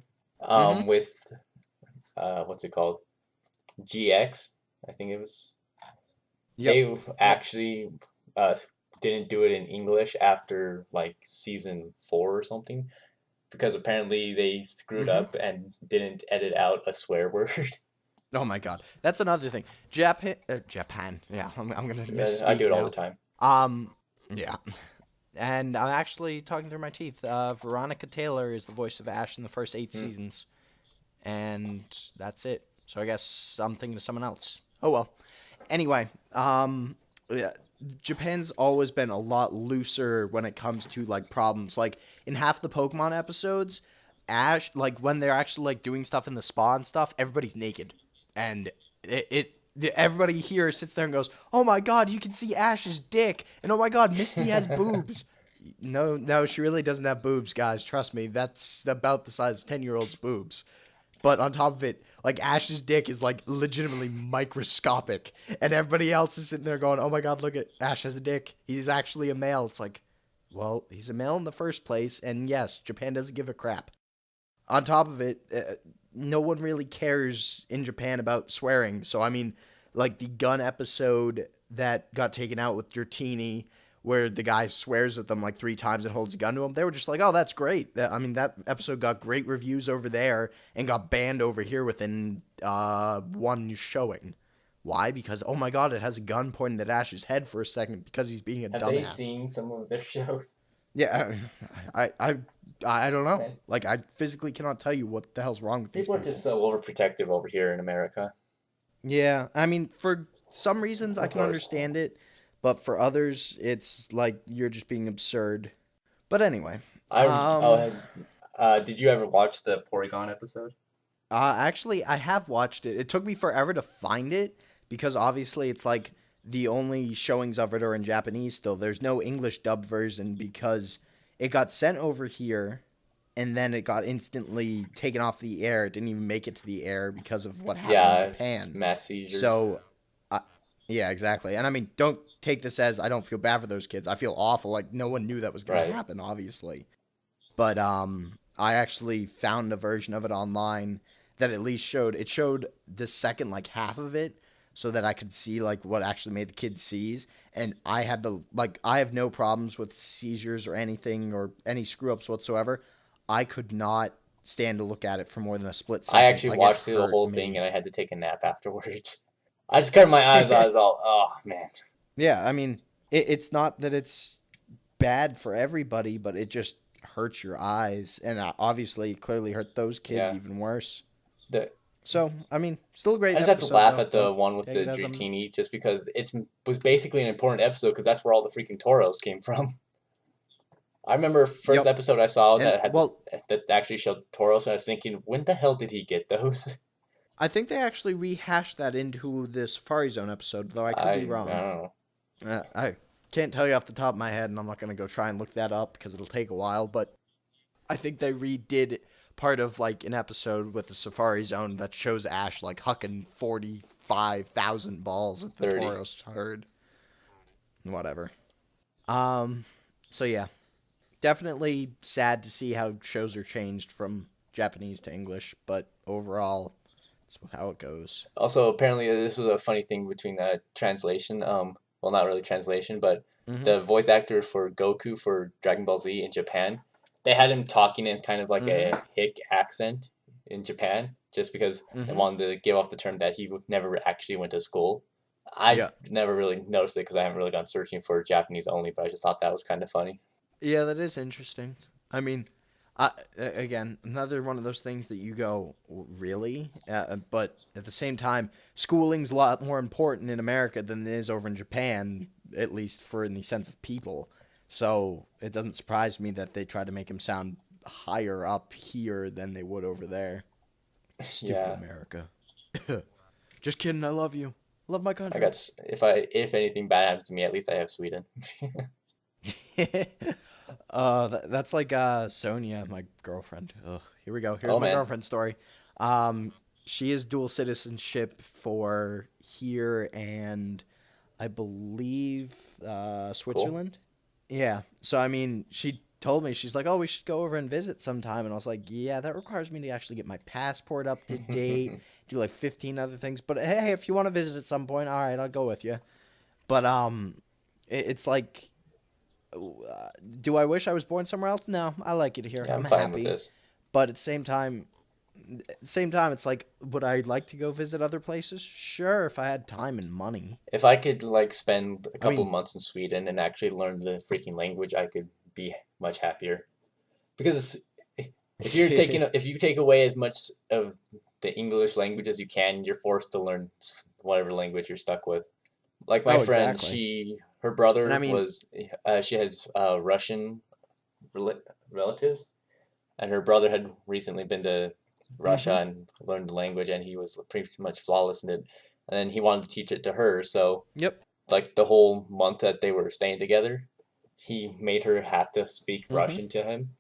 mm-hmm. With what's it called? GX, I think it was. Yep. They Yep. actually uh didn't do it in English after like season 4 or something because apparently they screwed Mm-hmm. up and didn't edit out a swear word. Oh my God, that's another thing. Japan. Japan. Yeah, I'm gonna I do misspeak it all the now. time. Yeah. And I'm actually talking through my teeth. Veronica Taylor is the voice of Ash in the first 8 Hmm. seasons, and that's it. So I guess I'm thinking of someone else. Oh well. Anyway, yeah, Japan's always been a lot looser when it comes to like problems. Like in half the Pokemon episodes, Ash, like when they're actually like doing stuff in the spa and stuff, everybody's naked, and everybody here sits there and goes, "Oh my God, you can see Ash's dick," and "Oh my God, Misty has boobs." No, no, she really doesn't have boobs, guys. Trust me, that's about the size of 10-year-old's boobs. But on top of it, like Ash's dick is like legitimately microscopic, and everybody else is sitting there going, "Oh my God, look at Ash has a dick. He's actually a male." It's like, well, he's a male in the first place, and yes, Japan doesn't give a crap. On top of it, no one really cares in Japan about swearing. So I mean, like the gun episode that got taken out with Dratini, where the guy swears at them like 3 times and holds a gun to him, they were just like, "Oh, that's great." I mean, that episode got great reviews over there and got banned over here within one showing. Why? Because oh my God, it has a gun pointed at Ash's head for a second because he's being a Have they dumbass. seen some of their shows? Yeah, I don't know. Man, Like I physically cannot tell you what the hell's wrong with these people are just people. so overprotective over here in America. Yeah, I mean, for some reasons I Of can course. understand it, but for others, it's like you're just being absurd. But anyway, um, Did you ever watch the Porygon episode? actually, I have watched it. It took me forever to find it because obviously it's like the only showings of it are in Japanese still. There's no English dubbed version because it got sent over here and then it got instantly taken off the air. It didn't even make it to the air because of what happened in Yeah, Japan. mass seizures. So, yeah, exactly. And I mean, don't take this as I don't feel bad for those kids. I feel awful. Like no one knew that was going to Right. happen, obviously. But I actually found a version of it online that at least showed the second like half of it so that I could see like what actually made the kids seize. And I had to like I have no problems with seizures or anything or any screw ups whatsoever. I could not stand to look at it for more than a split I second. actually Like it watched through the hurt whole thing me. and I had to take a nap afterwards. I just covered my eyes. I was all, oh man. Yeah, I mean, it's not that it's bad for everybody, but it just hurts your eyes, and obviously, it clearly hurt those kids Yeah. even worse. The So, I mean, still a I great just have to episode laugh though. at the Don't one with take the it as a Dratini just because it's was basically an important episode because that's where all the freaking Toros came from. I remember first yep. episode I saw And that had well, that actually showed Toros, and I was thinking, when the hell did he get those? I think they actually rehashed that into the Safari Zone episode, though I could be I don't wrong. know. I can't tell you off the top of my head, and I'm not gonna go try and look that up because it'll take a while. But I think they redid part of like an episode with the Safari Zone that shows Ash like hucking 45,000 balls at the 30. Tauros herd. Whatever. Um. So yeah, definitely sad to see how shows are changed from Japanese to English, but overall, it's how it goes. Also, apparently, this was a funny thing between translation. Well, not really translation, but Mhm. the voice actor for Goku for Dragon Ball Z in Japan, they had him talking in kind of like Mhm. a hick accent in Japan, just because they Mhm. wanted to give off the term that he never actually went to school. I Yeah. never really noticed it because I haven't really gone searching for Japanese only, but I just thought that was kind of funny. Yeah, that is interesting. I mean, Again, another one of those things that you go, really? But at the same time, schooling's a lot more important in America than it is over in Japan, at least for in the sense of people. So it doesn't surprise me that they try to make him sound higher up here than they would over there. Stupid Yeah, America. Just kidding. I love you. Love my I country. got if anything bad happens to me, at least I have Sweden. That's like Sonia, my girlfriend. Ugh, here we go. Here's Oh my man, girlfriend story. Um, she is dual citizenship for here and I believe cool. Switzerland. Yeah. So I mean, she told me she's like, "Oh, we should go over and visit sometime." And I was like, "Yeah, that requires me to actually get my passport up to date, do like 15 other things. But hey, if you want to visit at some point, all right, I'll go with you." But it's like, do I wish I was born somewhere else? No, I like it here. Yeah, I'm I'm fine with happy. this. But at the same time, it's like, would I like to go visit other places? Sure, if I had time and money. If I could like spend a I couple mean, months in Sweden and actually learn the freaking language, I could be much happier. Because if you take away as much of the English language as you can, you're forced to learn whatever language you're stuck with. Like my oh, friend, exactly. her And I brother mean, she has Russian rel relatives, and her brother had recently been to Russia hmm and learned the language, and he was pretty much flawless in it. And then he wanted to teach it to her, so yep. like the whole month that they were staying together, he made her have to speak hmm Russian to him,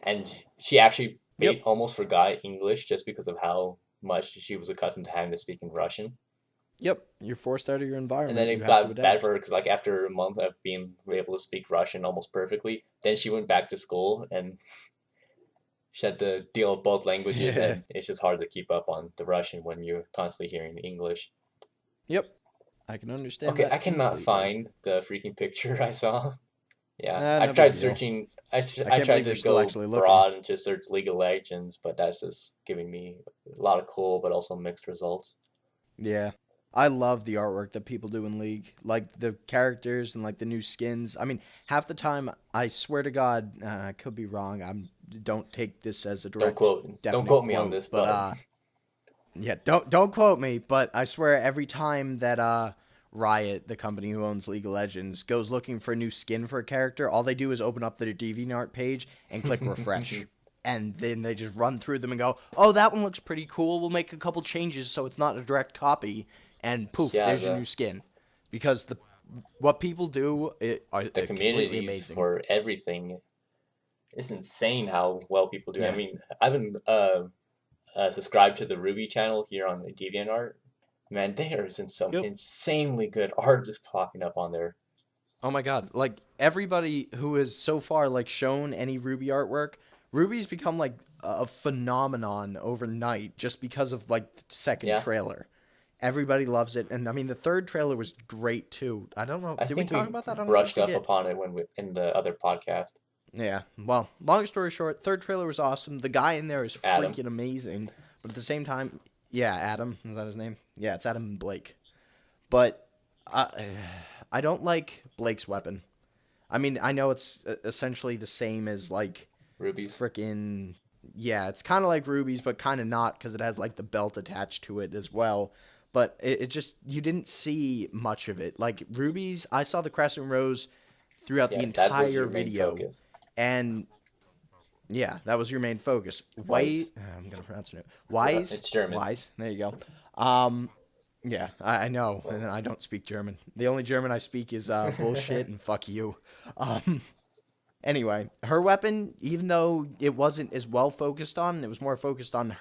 and she actually Yep. almost forgot English just because of how much she was accustomed to having to speak in Russian. Yep. You're forced out of your And then environment. You it have to got bad for adapt. her because like after a month of being able to speak Russian almost perfectly, then she went back to school and she had to deal with both languages, and it's just hard to keep up on the Russian when you're constantly hearing English. Yep. I can understand Okay, I that cannot completely. find the freaking picture I saw. Yeah, No I've big tried deal. searching. I I can't tried believe to you're still go actually looking. broad and just search League of Legends, but that's just giving me a lot of cool but also mixed results. Yeah. I love the artwork that people do in League. Like the characters and like the new skins. I mean, half the time, I swear to God, I could be wrong. Don't take this as a direct, Don't definite quote me on quote, this, but but yeah, don't quote me, but I swear every time that Riot, the company who owns League of Legends, goes looking for a new skin for a character, all they do is open up their DeviantArt page and click refresh. And then they just run through them and go, "Oh, that one looks pretty cool. We'll make a couple changes so it's not a direct copy." And poof, yeah, there's your new skin. Because the what people do are the completely communities amazing. for everything. It's insane how well people do. I Yeah. mean, I've been subscribed to the Ruby channel here on the DeviantArt. Man, there is some Yep. insanely good art just popping up on there. Oh my god, like everybody who has so far like shown any Ruby artwork, Ruby's become like a phenomenon overnight just because of like the second Yeah, trailer. Everybody loves it, and I mean the third trailer was great too. I don't know, I did we think talk we about that? I don't think brushed we up did. upon it when in the other podcast. Yeah. Well, long story short, third trailer was awesome. The guy in there is Adam. freaking amazing, but at the same time, yeah, Adam, is that his name? Yeah, it's Adam Blake. But I I don't like Blake's weapon. I mean, I know it's essentially the same as like Rubies. frickin' yeah, it's kind of like Ruby's, but kind of not because it has like the belt attached to it as well. But it just you didn't see much of it. Like Ruby's, I saw the Crescent Rose throughout the Yeah, that was entire your main video, focus. and yeah, that was your main focus. White, Wise. I'm gonna pronounce it. Wise, It's German. wise. There you go. Yeah, I know, and I don't speak German. The only German I speak is bullshit and fuck you. Um, Anyway, her weapon, even though it wasn't as well focused on, it was more focused on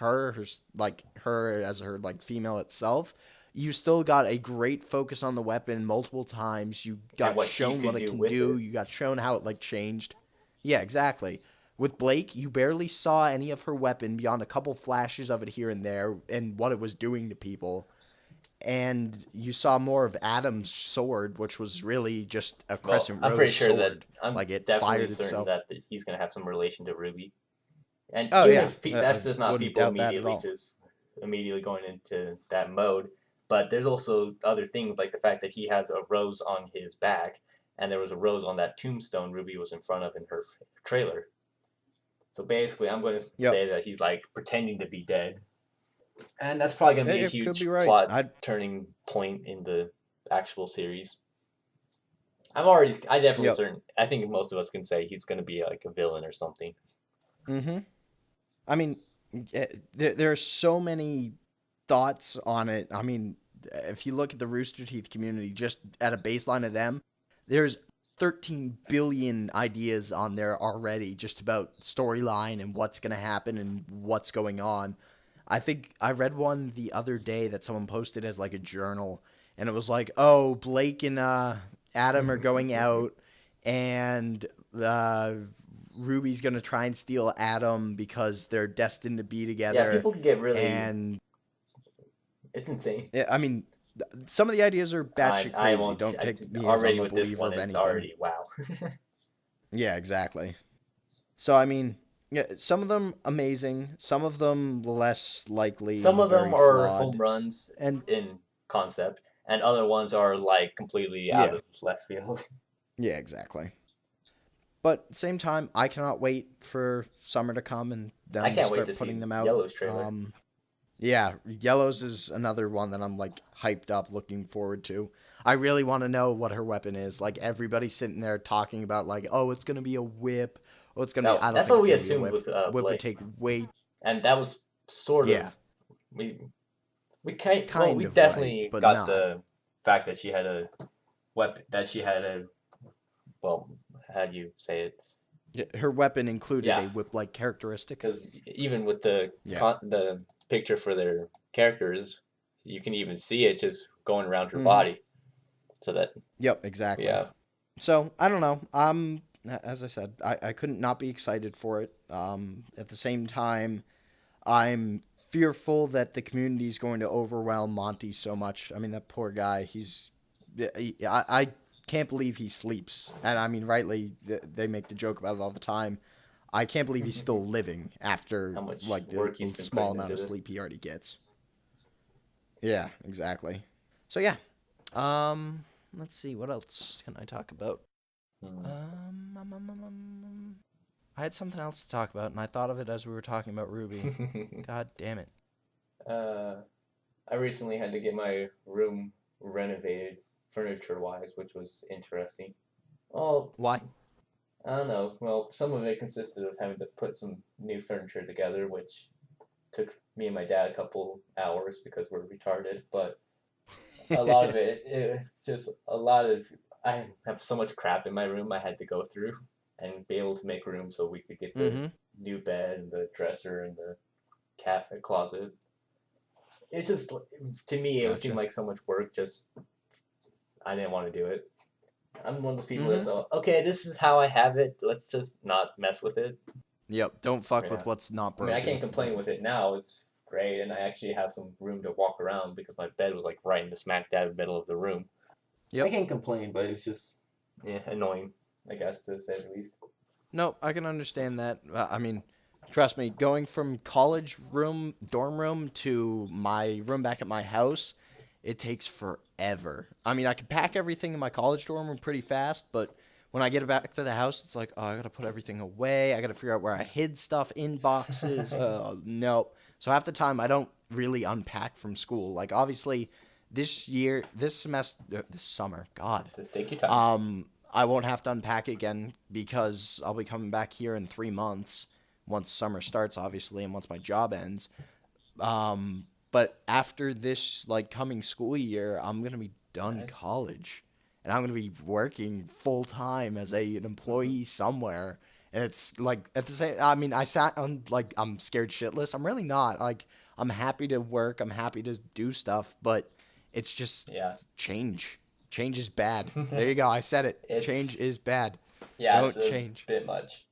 like her as her like female itself. You still got a great focus on the weapon multiple times. You And got what she shown could what it do can with do. it. You got shown how it like changed. Yeah, exactly. With Blake, you barely saw any of her weapon beyond a couple flashes of it here and there and what it was doing to people. And you saw more of Adam's sword, which was really just a Well, Crescent I'm pretty Rose sure that sword. I'm Like it definitely fired certain itself. that he's gonna have some relation to Ruby. And Oh even yeah, if I that's just not wouldn't people doubt that at immediately all. just immediately going into that mode, but there's also other things like the fact that he has a rose on his back, and there was a rose on that tombstone Ruby was in front of in her trailer. So basically, I'm going to Yep. say that he's like pretending to be dead, and that's probably going to be a It could be huge right. plot I turning point in the actual series. I definitely Yep. certain. I think most of us can say he's going to be like a villain or something. Mhm. I mean, there are so many thoughts on it. I mean, if you look at the Rooster Teeth community, just at a baseline of them, there's 13 billion ideas on there already just about storyline and what's going to happen and what's going on. I think I read one the other day that someone posted as like a journal, and it was like, oh, Blake and Adam are going out, and uh, Ruby's gonna try and steal Adam because they're destined to be Yeah, together. people can get really. And It's insane. I mean, some of the ideas are batshit I crazy. won't. Don't take me as I'm Already a with this believer one, of it's anything. already wow. Yeah, exactly. So I mean, yeah, some of them amazing, some of them less likely Some and of them very are home flawed. runs And in concept, and other ones are like completely out yeah, of left field. yeah, exactly. But at the same time, I cannot wait for summer to come and I them to can't wait to start putting see them out. Yellow's trailer. Yeah, Yellows is another one that I'm like hyped up, looking forward to. I really want to know what her weapon is. Like everybody's sitting there talking about like, oh, it's gonna be a whip. Oh, it's gonna be. No, I don't that's think what it's we gonna be a assumed whip. with Whip would Blake, take way. and that was sort of Yeah, we we can't. Well, kind we of right, definitely but got not. the fact that she had a weapon. That she had a well, how do you say it? Yeah, her weapon included Yeah, a whip-like characteristic. because even with Yeah. the picture for their characters, you can even see it just going around her Mm-hmm. body. So that Yep. Exactly. yeah, So I don't know. As I said, I couldn't not be excited for it. At the same time, I'm fearful that the community is going to overwhelm Monty so much. I mean, that poor guy. I can't believe he sleeps, and I mean, rightly, they make the joke about it all the time. I can't believe he's still living after how much like the work he's been small putting amount into of this. sleep he already gets. Yeah, exactly. So yeah, um, let's see, what else can I talk about? Hmm. I had something else to talk about, and I thought of it as we were talking about Ruby. God damn it. uh, I recently had to get my room renovated, furniture wise, which was interesting. Well, Why? I don't know. Well, some of it consisted of having to put some new furniture together, which took me and my dad a couple hours because we're retarded. But a lot of it just a lot of. I have so much crap in my room I had to go through and be able to make room so we could get the Mm-hmm. new bed and the dresser and the cat closet. It's just to me it seemed Gotcha. like so much work. Just I didn't want to do it. I'm one of those people Mm-hmm. that's okay. This is how I have it. Let's just not mess with it. Yep. Don't fuck Yeah. with what's not I mean, I can't broken. complain with it now. It's great, and I actually have some room to walk around because my bed was like right in the smack dab middle of the room. I Yep. can't complain, but it was just annoying, I guess, to say the least. No, I can understand that. I mean, trust me, going from college room, dorm room to my room back at my house, it takes forever. I mean, I can pack everything in my college dorm room pretty fast, but when I get back to the house, it's like, oh, I gotta put everything away. I gotta figure out where I hid stuff in boxes. Nope. So half the time, I don't really unpack from school. Like, obviously, this semester, this summer, God, Just take your time. I won't have to unpack again because I'll be coming back here in 3 months once summer starts, obviously, and once my job ends. But after this like coming school year, I'm gonna be done Nice. college, and I'm gonna be working full time as an Hmm. employee somewhere. And it's like at the same. I mean, I sat on like I'm scared shitless. I'm really not. Like I'm happy to work. I'm happy to do stuff, but it's just Yeah. change. Change is bad. There you go. I said it. Change It's is bad. yeah, it's Don't a change. bit much.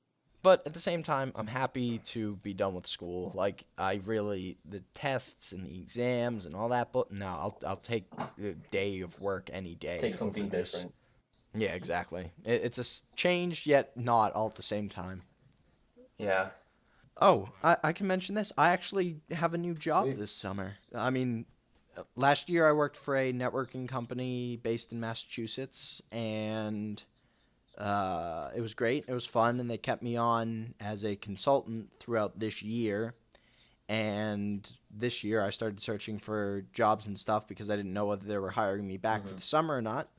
But at the same time, I'm happy to be done with school. Like I really the tests and the exams and all that. But no, I'll take a day of work any Take day over something this. different. Yeah, exactly. It's change yet not all at the same time. Yeah. Oh, I can mention this. I actually have a new job Sweet. this summer. I mean, last year I worked for a networking company based in Massachusetts, and It was great. It was fun, and they kept me on as a consultant throughout this year. And this year, I started searching for jobs and stuff because I didn't know whether they were hiring me back for Mm-hmm. the summer or not.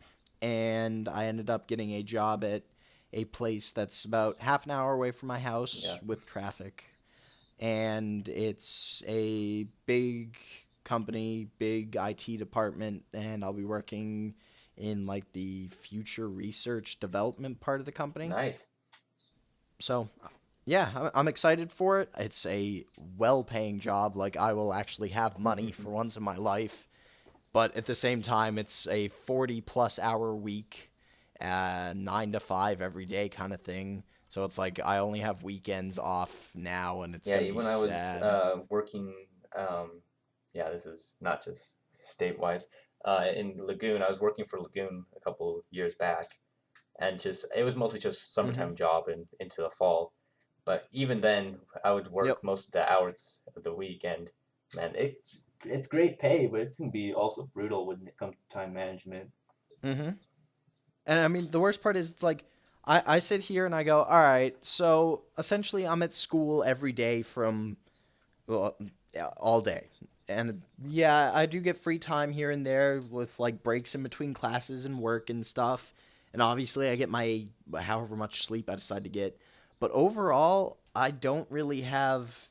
And I ended up getting a job at a place that's about half an hour away from my house Yeah. with traffic. And it's a big company, big IT department, and I'll be working in like the future research development part of the company. Nice. So, yeah, I'm excited for it. It's a well-paying job. Like I will actually have money for once in my life, but at the same time, it's a 40-plus hour week, 9 to 5 every day kind of thing. So it's like I only have weekends off now, and it's Yeah, gonna be when I was sad. working, yeah, this is not just state-wise. In Lagoon, I was working for Lagoon a couple years back, and just it was mostly just Hmm. summertime job and into the fall. But even then, I would Yep. work most of the hours of the week, and man, it's great pay, but it's gonna be also brutal when it comes to time management. Hmm. And I mean, the worst part is it's like I sit here and I go, all right, so essentially I'm at school every day from well, yeah, all day. And yeah, I do get free time here and there with like breaks in between classes and work and stuff. And obviously, I get my however much sleep I decide to get. But overall, I don't really have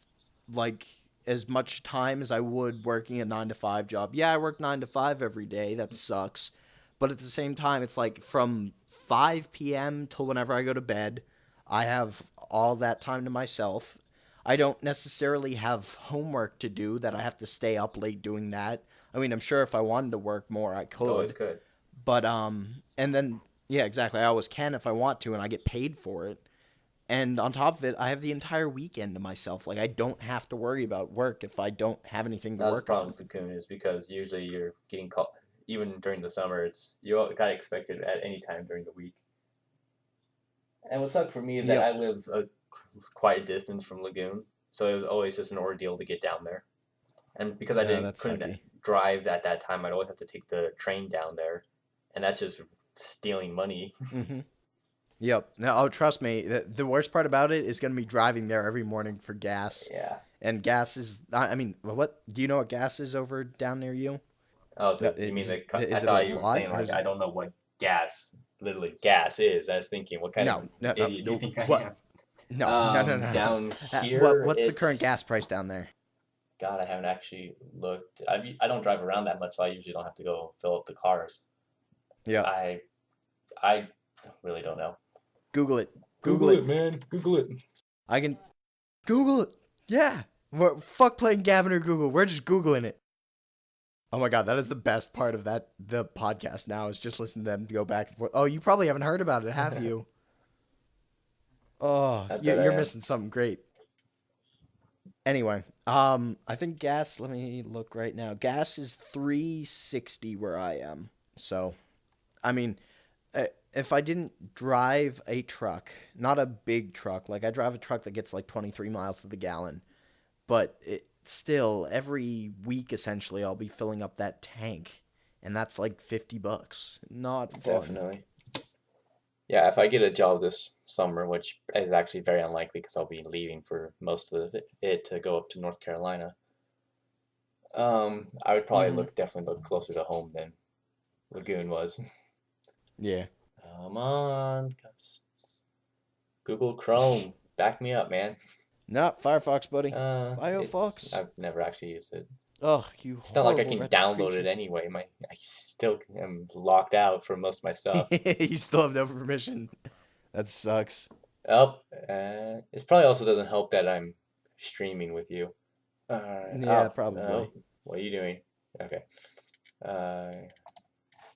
like as much time as I would working a 9 to 5 job. Yeah, I work 9 to 5 every day. That sucks. But at the same time, it's like from 5 p.m. till whenever I go to bed, I have all that time to myself. I don't necessarily have homework to do that I have to stay up late doing that. I mean, I'm sure if I wanted to work more, I You always could. could. But and then yeah, exactly. I always can if I want to and I get paid for it. And on top of it, I have the entire weekend to myself. Like I don't have to worry about work if I don't have anything to That's the work problem on. with Cocoon is because usually you're getting called even during the summer. It's you kind of expect it at any time during the week. And what sucked for me is that Yep. I live a quite distance from Lagoon, so it was always just an ordeal to get down there. And because I Yeah, didn't that's couldn't sucky. drive at that time, I'd always have to take the train down there, and that's just stealing money. Mhm. Yep. No, oh, trust me. The worst part about it is going to be driving there every morning for gas. Yeah. And gas is, I mean, what do you know what gas is over down near you? Oh, you mean Is I is it a thought you were lot saying or like is I it don't know what literally gas is. I was thinking, what kind of no, no, no, idiot do you no think I what? am? No, no, no, no. Down What here, what's the current it's gas price down there? God, I haven't actually looked. I don't drive around that much, so I usually don't have to go fill up the cars. Yep. I I really don't know. Google it. Google Google it. it, man. Google it. I can Google it. Yeah. Fuck playing Gavin or Google. We're just Googling it. Oh my god, that is the best part of the podcast now is just listening to them go back and forth. Oh, you probably haven't heard about it, have you? Oh, I bet I you're am. missing something great. Anyway, I think gas. Let me look right now. Gas is 360 where I am. So, I mean, if I didn't drive a truck, not a big truck, like I drive a truck that gets like 23 miles to the gallon, but still every week essentially I'll be filling up that tank, and that's like $50. Not fun. Definitely. Yeah, if I get a job this summer, which is actually very unlikely because I'll be leaving for most of it to go up to North Carolina, I would probably Mm-hmm. definitely look closer to home than Lagoon was. Yeah. Come on, Google Chrome, back me up, man. Not Firefox, buddy. It's Firefox. I've never actually used it. Oh, you It's not like I horrible can retro download it creature. anyway. I still am locked out from most of my stuff. You still have no permission. That sucks. Oh, it probably also doesn't help that I'm streaming with you. Yeah, Oh, probably. what are you doing? Okay. Uh,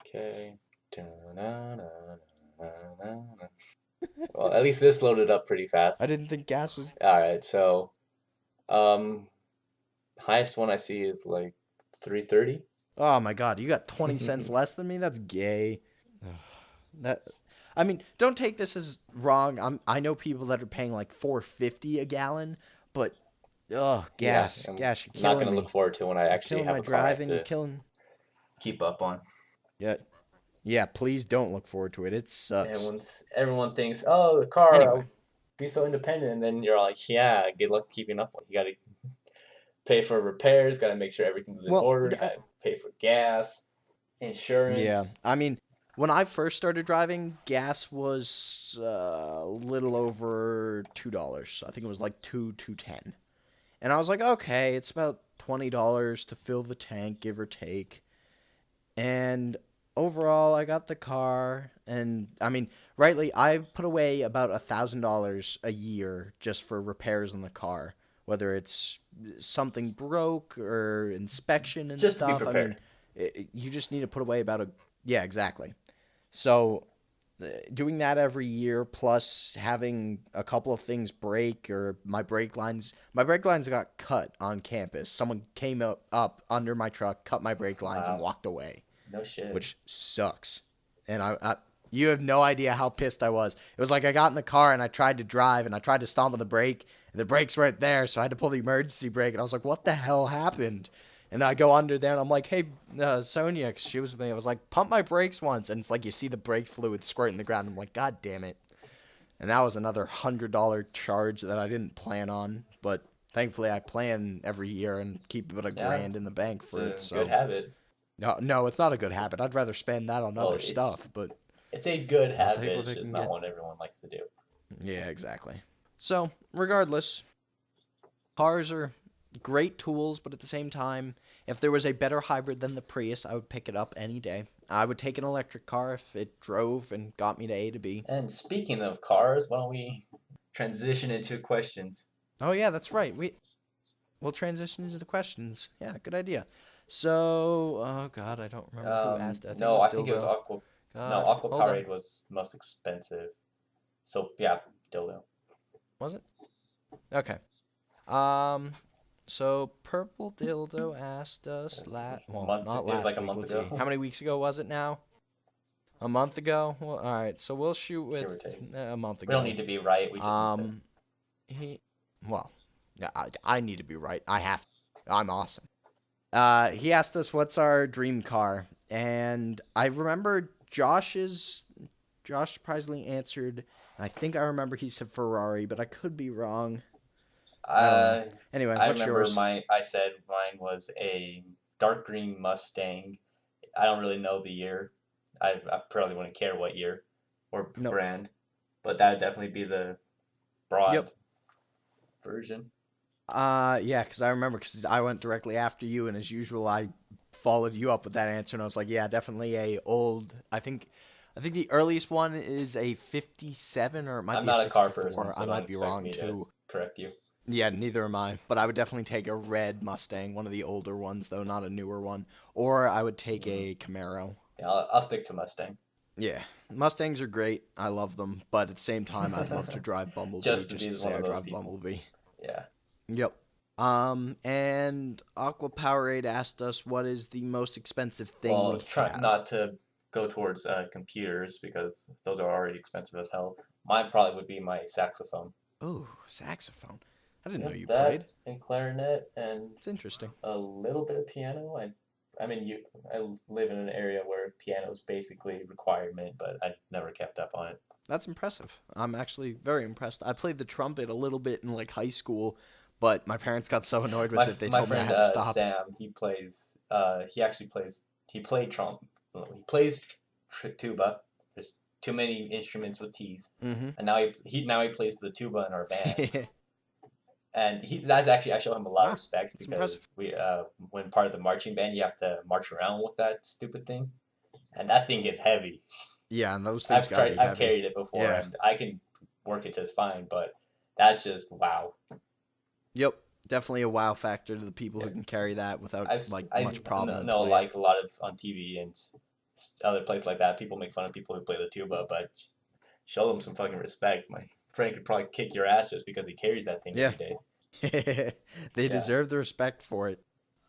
okay. Da-na-na-na-na-na. Well, at least this loaded up pretty I fast. didn't think gas was. All right, so um, highest one I see is like 330. Oh my god, you got 20 cents less than me? That's gay. That I mean, don't take this as wrong. I know people that are paying like 4.50 a gallon, but Yeah, gas. I'm Gas, you're not killing gonna look me. forward to when I You're actually killing have my a car I have driving. You're to killing. keep up on. Yeah. Yeah, please don't look forward to it. It sucks. Everyone thinks, oh, the car, Anyway, I'll be so independent, and then you're like, yeah, good luck keeping up. You got to pay for repairs, got to make sure everything's in well, order, got to pay for gas, yeah. insurance. I mean, when I first started driving, gas was a little over $2. I think it was like 2.10, and I was like, okay, it's about $20 to fill the tank, give or take. And overall, I got the car, and I mean, rightly, I put away about $1,000 a year just for repairs on the car, whether it's something broke or inspection and Just to be stuff. I mean, prepared. you just need to put away about a yeah, exactly. So doing that every year plus having a couple of things break or my brake lines got cut on campus. Someone came up under my truck, cut my brake lines and Wow. walked away, No shit. which sucks. And you have no idea how pissed I was. It was like I got in the car and I tried to drive and I tried to stomp on the brake and the brakes weren't there, so I had to pull the emergency brake and I was like, what the hell happened? And I go under there and I'm like, hey, Sonia, excuse me. I was like, pump my brakes once. And it's like you see the brake fluid squirting the ground. I'm like, God damn it. And that was another $100 charge that I didn't plan on. But thankfully I plan every year and keep about a Yeah, grand in the bank it's for it. a good So, habit. no, it's not a good habit. I'd rather spend that on Well, other stuff. But it's a good I'll take habit. what It's I just can not get. what everyone likes to do. Yeah, exactly. So, regardless, cars are great tools, but at the same time, if there was a better hybrid than the Prius, I would pick it up any day. I would take an electric car if it drove and got me to A to B. And speaking of cars, why don't we transition into questions? Oh yeah, that's right. We'll transition into the questions. Yeah, good idea. So, oh god, I don't remember who asked it. I think it No, was I think it was Dildo. Aqua. No, God, Aqua hold on. Powerade was most expensive. So yeah, dildo. Was it? Okay. Um, so Purple Dildo asked us well, Months. not It was like last a week. month Let's see. ago, How many weeks ago was it now? A month ago? Well, all right. So we'll shoot give or with take. a month We don't ago. need to be right. We just need to. Um, he, well, yeah, I need to be right. I have. I'm awesome. He asked us what's our dream car, and I remember Josh surprisingly answered. And I think I remember he said Ferrari, but I could be wrong. I don't know. Uh, Anyway, I what's remember yours? mine. I said mine was a dark green Mustang. I don't really know the year. I probably wouldn't care what year or Nope. brand, but that would definitely be the broad Yep. version. Yeah, because I remember because I went directly after you, and as usual, I followed you up with that answer, and I was like, yeah, definitely a old. I think the earliest one is a '57, or it might I'm be a not a car person, '64. so I don't might be expect wrong me to too. correct you. Yeah, neither am I. But I would definitely take a red Mustang, one of the older ones, though, not a newer one. Or I would take Mm. a Camaro. Yeah, I'll stick to Mustang Yeah, Mustangs are great. I love them, but at the same time, I'd love to drive Bumblebee just to just be to one say I of those drive people. Bumblebee. Yeah. Yep. And Aqua Powerade asked us what is the most expensive thing Well, we try have. not to go towards computers because those are already expensive as hell. Mine probably would be my saxophone. Oh, saxophone. I didn't know Yep, you played. that and clarinet and It's interesting. a little bit of piano. I mean, I live in an area where piano is basically a requirement, but I never kept up on it. That's impressive. I'm actually very impressed. I played the trumpet a little bit in like high school, but my parents got so annoyed with My it they my told me I friend had to stop. Sam, he plays. He actually plays. He played trump. He plays tuba. There's too many instruments with T's, Mm-hmm. and now he plays the tuba in our band. And that's actually I show him a lot of Wow, respect that's impressive. because we when part of the marching band you have to march around with that stupid thing, and that thing gets heavy. Yeah, and those things got to be I've heavy. carried it before Yeah. and I can work it just fine, but that's just wow. Yep. Definitely a wow factor to the people Yeah. who can carry that without I've like I much problem and know play it. like a lot of on TV and other places like that. People make fun of people who play the tuba, but show them some fucking respect. My friend could probably kick your ass just because he carries that thing Yeah. every day. They Yeah. deserve the respect for it.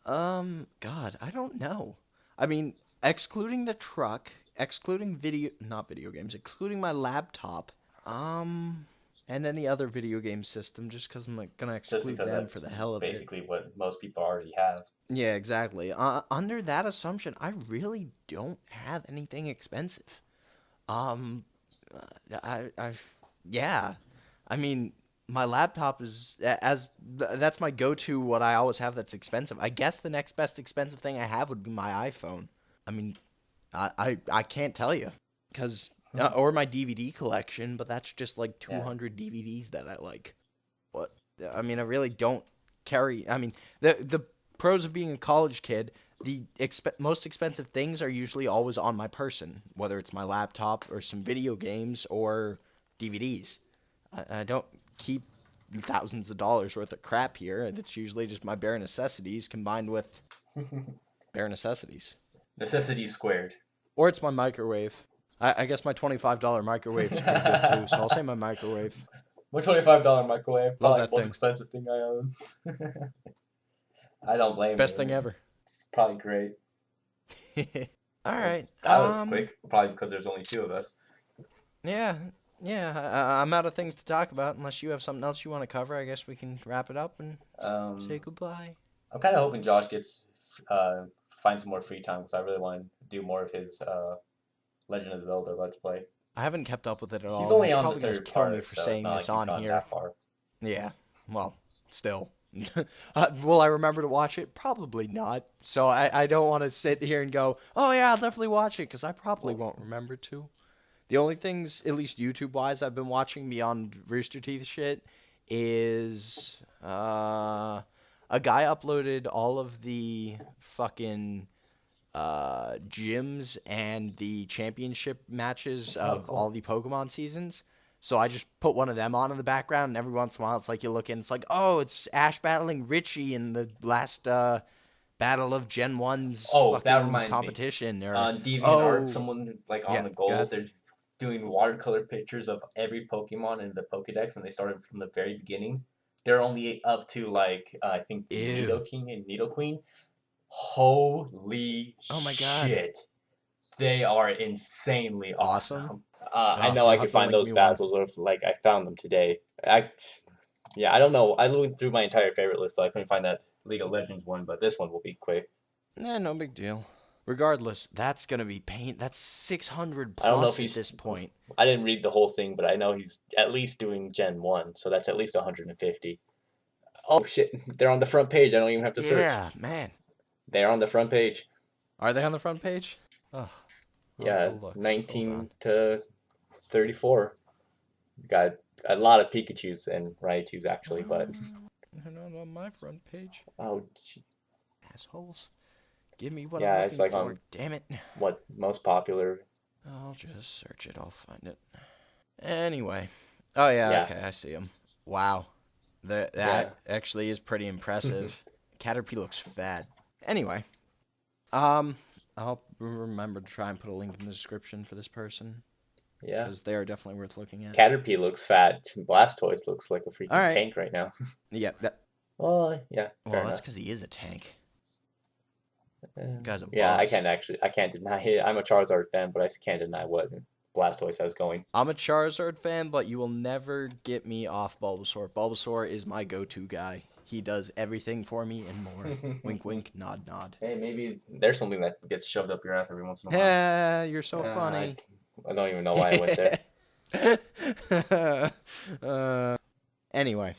God, I don't know. I mean, excluding the truck, excluding not video games, excluding my laptop, um, and any other video game system, just because I'm like, gonna Just exclude because them that's for the hell of it. basically what most people already have. Yeah, exactly. Under that assumption, I really don't have anything expensive. Um, yeah. I mean, my laptop is that's my go-to. What I always have that's expensive. I guess the next best expensive thing I have would be my iPhone. I mean, I can't tell you, because or my DVD collection, but that's just like Yeah. 200 DVDs that I like. What? I mean, I really don't carry. I mean, the pros of being a college kid. The most expensive things are usually always on my person, whether it's my laptop or some video games or DVDs. I don't keep thousands of dollars worth of crap here. It's usually just my bare necessities combined with bare necessities. Necessity squared. Or it's my microwave. I guess my $25 microwave is pretty good too, so I'll say my microwave. My $25 microwave, Love probably that the most thing. expensive thing I own. I don't blame Best you. thing ever. It's probably great. All right. That was quick, probably because there's only two of us. Yeah, I'm out of things to talk about. Unless you have something else you want to cover, I guess we can wrap it up and say goodbye. I'm kind of hoping Josh gets finds some more free time because I really want to do more of his Legend of Zelda Let's Play. I haven't kept up with it at all. He's only He's on the probably gonna third kill me part, for so saying it's not this like he's on gone here. that far. Yeah, well, still. Will I remember to watch it? Probably not. So I don't want to sit here and go, oh yeah, I'll definitely watch it, because I probably won't remember to. The only things, at least YouTube-wise, I've been watching beyond Rooster Teeth shit is a guy uploaded all of the fucking gyms and the championship matches of cool. all the Pokemon seasons. So I just put one of them on in the background, and every once in a while, it's like you look in, it's like, oh, it's Ash battling Richie in the last battle of Gen 1's Oh, that fucking reminds me. competition. Or On DeviantArt, someone is like on Yeah, the go goal. ahead. They're doing watercolor pictures of every Pokemon in the Pokedex, and they started from the very beginning. They're only up to like I think Ew. Nidoking and Nidoqueen. Holy Oh my God. shit! They are insanely Awesome. awesome. I Oh, know you'll I have could to find link those me one. Spazzles, or like I found them today. Yeah, I don't know. I looked through my entire favorite list, so I couldn't find that League of Legends one, but this one will be quick. No big deal. Regardless, that's gonna be pain. That's 600 I don't know if plus at he's. this point. I didn't read the whole thing, but I know he's at least doing Gen 1, so that's at least 150. Oh shit, they're on the front page. I don't even have to search. Yeah, man. They're on the front page. Are they on the front page? Oh, Yeah, we'll look. Hold 19 on. to 34. Got a lot of Pikachus and Raichus actually, but They're not on my front page. oh, Assholes. Give me what Yeah, I'm it's looking like for. on- Damn it. what most popular? I'll just search it. I'll find it. Anyway. Oh, yeah, Yeah. okay. I see him. Wow. That Yeah. actually is pretty impressive. Caterpie looks fat. Anyway. I'll remember to try and put a link in the description for this person. Yeah. Because they are definitely worth looking at. Caterpie looks fat. Blastoise looks like a freaking All right. tank right now. Yeah. Oh, yeah. Well, Fair that's enough. because he is a tank. Guy's a Yeah, boss. I can't deny it. I'm a Charizard fan, but I can't deny what Blastoise has going. I'm a Charizard fan, but you will never get me off Bulbasaur. Bulbasaur is my go-to guy. He does everything for me and more. Wink, wink, nod, nod. Hey, maybe there's something that gets shoved up your ass every once in a while. Yeah, you're so funny. I don't even know why I went there. Anyway,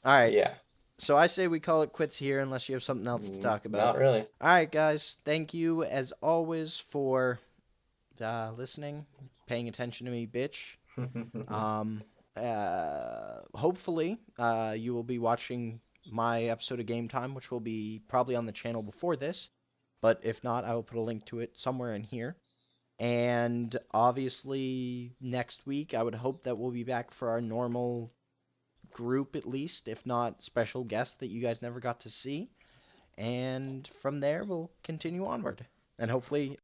all right. Yeah. So I say we call it quits here, unless you have something else to talk about. Not really. All right, guys. Thank you as always for listening, paying attention to me, bitch. Hopefully, you will be watching my episode of Game Time, which will be probably on the channel before this. But if not, I will put a link to it somewhere in here. And obviously, next week, I would hope that we'll be back for our normal group, at least, if not special guests that you guys never got to see. And from there, we'll continue onward. And hopefully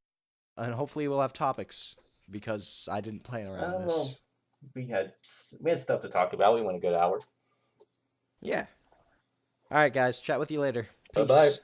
we'll have topics, because I didn't plan around this. We had stuff to talk about. We went a good hour. Yeah. All right, guys. Chat with you later. Bye-bye. Peace.